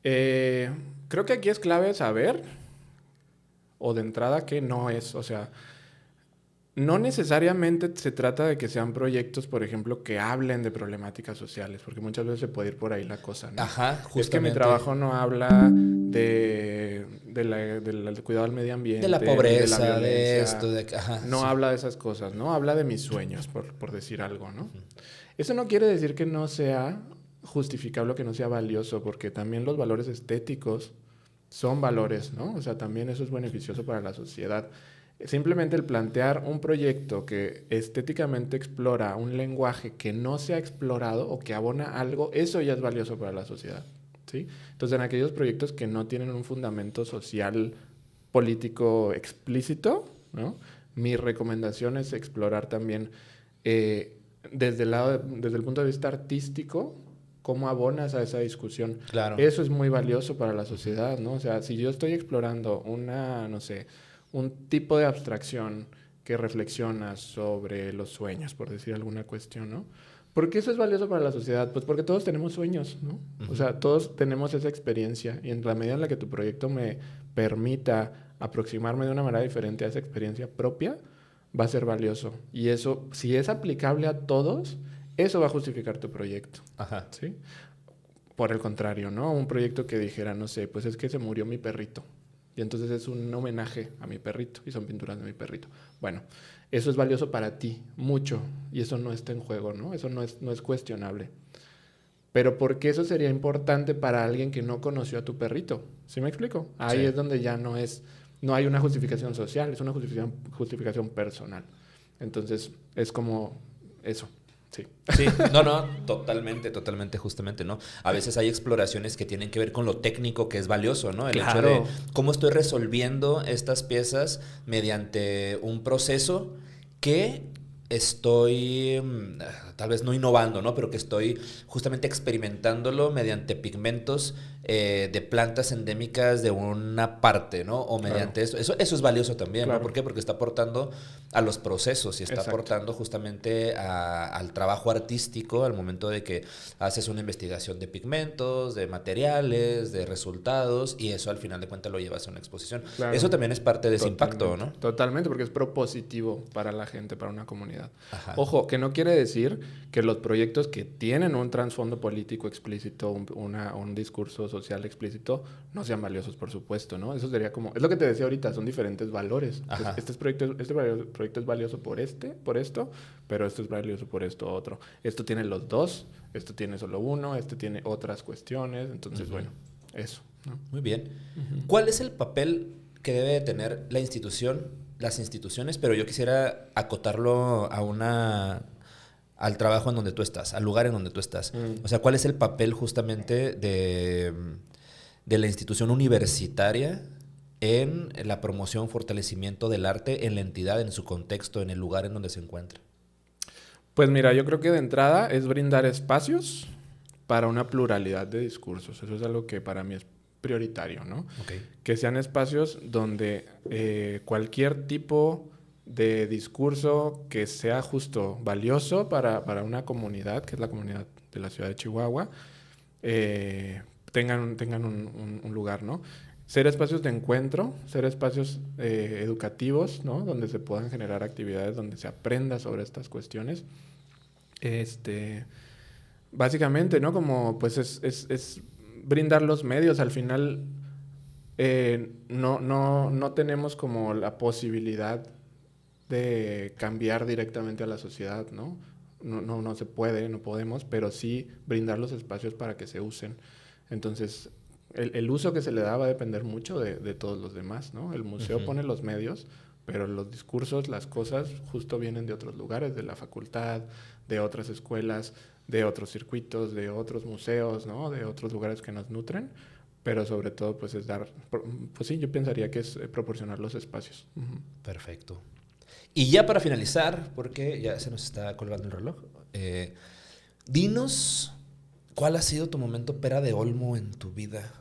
Creo que aquí es clave saber, o de entrada, que no es, o sea... No necesariamente se trata de que sean proyectos, por ejemplo, que hablen de problemáticas sociales, porque muchas veces se puede ir por ahí la cosa, ¿no? Ajá, justamente. Es que mi trabajo no habla del cuidado del medio ambiente, de la pobreza, de la de violencia, esto, no habla de esas cosas, ¿no? Habla de mis sueños, por decir algo, ¿no? Eso no quiere decir que no sea justificable o que no sea valioso, porque también los valores estéticos son valores, ¿no? O sea, también eso es beneficioso para la sociedad. Simplemente el plantear un proyecto que estéticamente explora un lenguaje que no se ha explorado o que abona algo, eso ya es valioso para la sociedad, ¿sí? Entonces, en aquellos proyectos que no tienen un fundamento social político explícito, ¿no? Mi recomendación es explorar también desde el punto de vista artístico cómo abonas a esa discusión. Claro. Eso es muy valioso para la sociedad, ¿no? O sea, si yo estoy explorando un tipo de abstracción que reflexiona sobre los sueños, por decir alguna cuestión, ¿no? ¿Por qué eso es valioso para la sociedad? Pues porque todos tenemos sueños, ¿no? O sea, todos tenemos esa experiencia y en la medida en la que tu proyecto me permita aproximarme de una manera diferente a esa experiencia propia, va a ser valioso. Y eso, si es aplicable a todos, eso va a justificar tu proyecto. Ajá. ¿Sí? Por el contrario, ¿no? Un proyecto que dijera, no sé, pues es que se murió mi perrito. Y entonces es un homenaje a mi perrito y son pinturas de mi perrito. Bueno, eso es valioso para ti, mucho, y eso no está en juego, ¿no? Eso no es cuestionable. Pero ¿por qué eso sería importante para alguien que no conoció a tu perrito? ¿Sí me explico? Ahí es donde ya no hay una justificación social, es una justificación personal. Entonces, es como eso. Sí. Sí, totalmente, justamente, ¿no? A veces hay exploraciones que tienen que ver con lo técnico que es valioso, ¿no? El hecho de cómo estoy resolviendo estas piezas mediante un proceso que estoy, tal vez no innovando, ¿no? Pero que estoy justamente experimentándolo mediante pigmentos de plantas endémicas de una parte, ¿no? O mediante Claro. eso es valioso también, Claro. ¿no? ¿Por qué? Porque está aportando a los procesos y está Exacto. aportando justamente al trabajo artístico al momento de que haces una investigación de pigmentos, de materiales, de resultados, y eso al final de cuentas lo llevas a una exposición. Claro. Eso también es parte de ese Totalmente. impacto, ¿no? Totalmente, porque es propositivo para la gente, para una comunidad. Ajá. Ojo, que no quiere decir que los proyectos que tienen un trasfondo político explícito, un discurso social explícito, no sean valiosos, por supuesto, ¿no? Eso sería como... Es lo que te decía ahorita, son diferentes valores. Ajá. Este proyecto es valioso por esto, pero esto es valioso por esto otro. Esto tiene los dos, esto tiene solo uno, este tiene otras cuestiones. Entonces, bueno, eso, ¿no? Muy bien. ¿Cuál es el papel que debe de tener la institución, las instituciones? Pero yo quisiera acotarlo al trabajo en donde tú estás, al lugar en donde tú estás. O sea, ¿cuál es el papel justamente de la institución universitaria en la promoción, fortalecimiento del arte en la entidad, en su contexto, en el lugar en donde se encuentra? Pues mira, yo creo que de entrada es brindar espacios para una pluralidad de discursos. Eso es algo que para mí es prioritario, ¿no? Okay. Que sean espacios donde cualquier tipo de discurso que sea justo valioso para una comunidad, que es la comunidad de la ciudad de Chihuahua, tengan un lugar, ¿no? Ser espacios de encuentro, ser espacios educativos, ¿no? Donde se puedan generar actividades, donde se aprenda sobre estas cuestiones. Básicamente, ¿no? Como pues es brindar los medios. Al final no tenemos como la posibilidad de cambiar directamente a la sociedad, ¿no? No se puede, no podemos, pero sí brindar los espacios para que se usen. Entonces, el uso que se le da va a depender mucho de todos los demás, ¿no? El museo pone los medios, pero los discursos, las cosas, justo vienen de otros lugares, de la facultad, de otras escuelas, de otros circuitos, de otros museos, ¿no? De otros lugares que nos nutren, pero sobre todo, pues es dar, pues sí, yo pensaría que es proporcionar los espacios. Perfecto. Y ya para finalizar, porque ya se nos está colgando el reloj, dinos, ¿cuál ha sido tu momento pera de olmo en tu vida?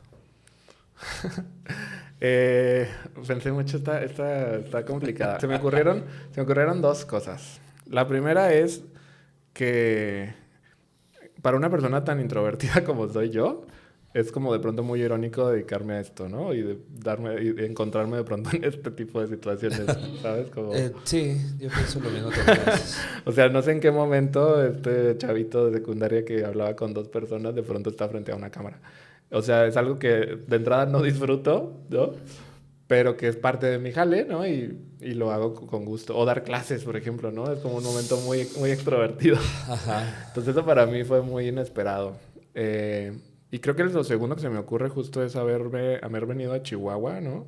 Pensé mucho, está complicada. Se me ocurrieron dos cosas. La primera es que para una persona tan introvertida como soy yo, es como de pronto muy irónico dedicarme a esto, ¿no? Y de encontrarme de pronto en este tipo de situaciones, ¿sabes? Como... sí, yo pienso lo mismo también. O sea, no sé en qué momento este chavito de secundaria que hablaba con 2 personas de pronto está frente a una cámara. O sea, es algo que de entrada no disfruto, ¿no? Pero que es parte de mi jale, ¿no? Y lo hago con gusto. O dar clases, por ejemplo, ¿no? Es como un momento muy, muy extrovertido. Ajá. Entonces eso para mí fue muy inesperado. Y creo que lo segundo que se me ocurre justo es haber venido a Chihuahua, ¿no?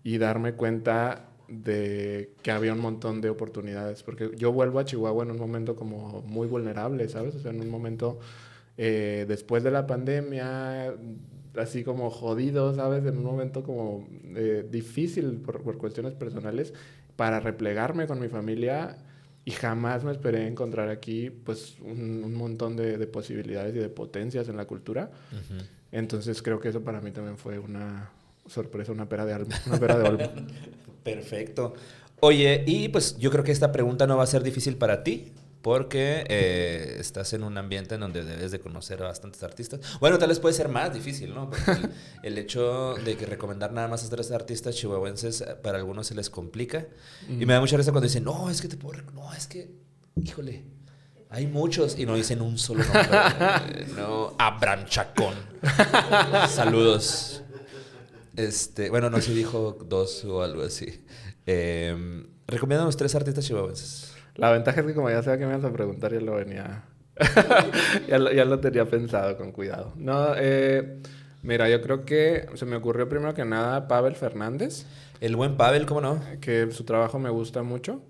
Y darme cuenta de que había un montón de oportunidades. Porque yo vuelvo a Chihuahua en un momento como muy vulnerable, ¿sabes? O sea, en un momento después de la pandemia, así como jodido, ¿sabes? En un momento como difícil por cuestiones personales, para replegarme con mi familia. Y jamás me esperé encontrar aquí pues un montón de posibilidades y de potencias en la cultura. Entonces creo que eso para mí también fue una sorpresa, una pera de olmo. Perfecto. Oye, y pues yo creo que esta pregunta no va a ser difícil para ti, porque estás en un ambiente en donde debes de conocer a bastantes artistas. Bueno, tal vez puede ser más difícil, ¿no? Porque el hecho de que recomendar nada más a 3 artistas chihuahuenses, para algunos se les complica. Y me da mucha risa cuando dicen, no, es que híjole, hay muchos. Y no dicen un solo nombre. No, Abraham Chacón. Saludos. Bueno, no sé si dijo 2 o algo así. Recomiéndanos 3 artistas chihuahuenses. La ventaja es que como ya sabía que me ibas a preguntar, ya lo venía... ya lo tenía pensado con cuidado. No, mira, yo creo que se me ocurrió primero que nada Pavel Fernández. El buen Pavel, ¿cómo no? Que su trabajo me gusta mucho.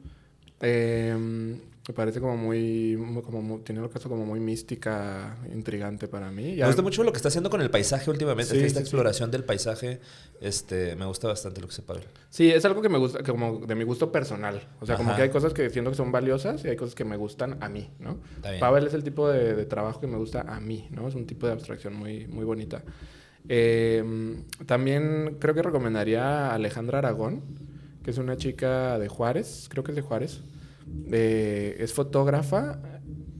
Me parece tiene una cosa como muy mística, intrigante para mí. Me gusta mucho lo que está haciendo con el paisaje últimamente. Sí, Esta sí, exploración del paisaje, me gusta bastante lo que se Pavel. Sí, es algo que me gusta, como de mi gusto personal. O sea, como Ajá. que hay cosas que siento que son valiosas y hay cosas que me gustan a mí, ¿no? Está bien. Pavel es el tipo de trabajo que me gusta a mí, ¿no? Es un tipo de abstracción muy, muy bonita. También creo que recomendaría a Alejandra Aragón, que es una chica de Juárez, creo que es de Juárez. Es fotógrafa,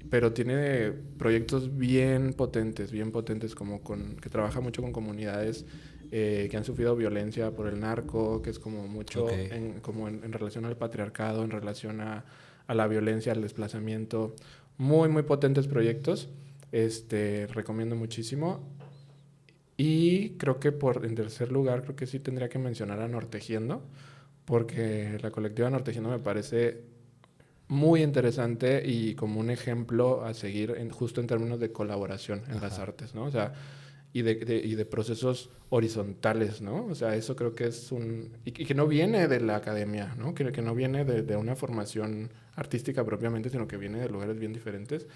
pero tiene proyectos bien potentes, que trabaja mucho con comunidades que han sufrido violencia por el narco, que es como mucho Ok. en relación al patriarcado, en relación a la violencia, al desplazamiento. Muy, muy potentes proyectos. Recomiendo muchísimo. Y creo que en tercer lugar, creo que sí tendría que mencionar a Nortejiendo, porque la colectiva Nortejiendo me parece muy interesante y como un ejemplo a seguir justo en términos de colaboración en las artes, ¿no? O sea, y de procesos horizontales, ¿no? O sea, eso creo que es y que no viene de la academia, ¿no? Que no viene de una formación artística propiamente, sino que viene de lugares bien diferentes.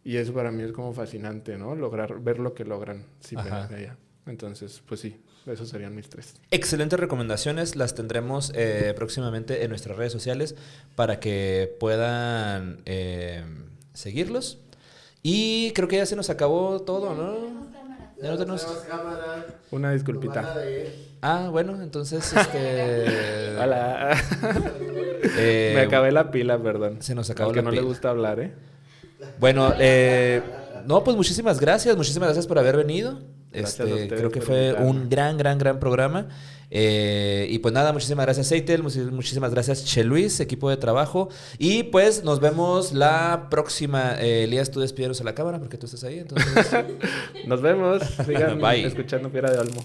Y eso para mí es como fascinante, ¿no? Ver lo que logran sin venir de allá. Entonces, pues sí, esos serían mis 3. Excelentes recomendaciones, las tendremos próximamente en nuestras redes sociales para que puedan seguirlos. Y creo que ya se nos acabó todo, ¿no? Ya no tenemos cámara. Una disculpita. Lo van a leer. Ah, bueno, entonces Hola. Me acabé la pila, perdón. Se nos acabó Al que la no pila. le gusta hablar, ¿eh? Bueno, no, pues muchísimas gracias por haber venido. Gracias a ustedes Creo que por fue invitarme. un gran programa. Y pues nada, muchísimas gracias Eitel, muchísimas gracias Che Luis, equipo de trabajo. Y pues nos vemos la próxima. Elías, tú despídenos a la cámara porque tú estás ahí, entonces. Nos vemos. Sigan Bye. escuchando Piedra de Olmo.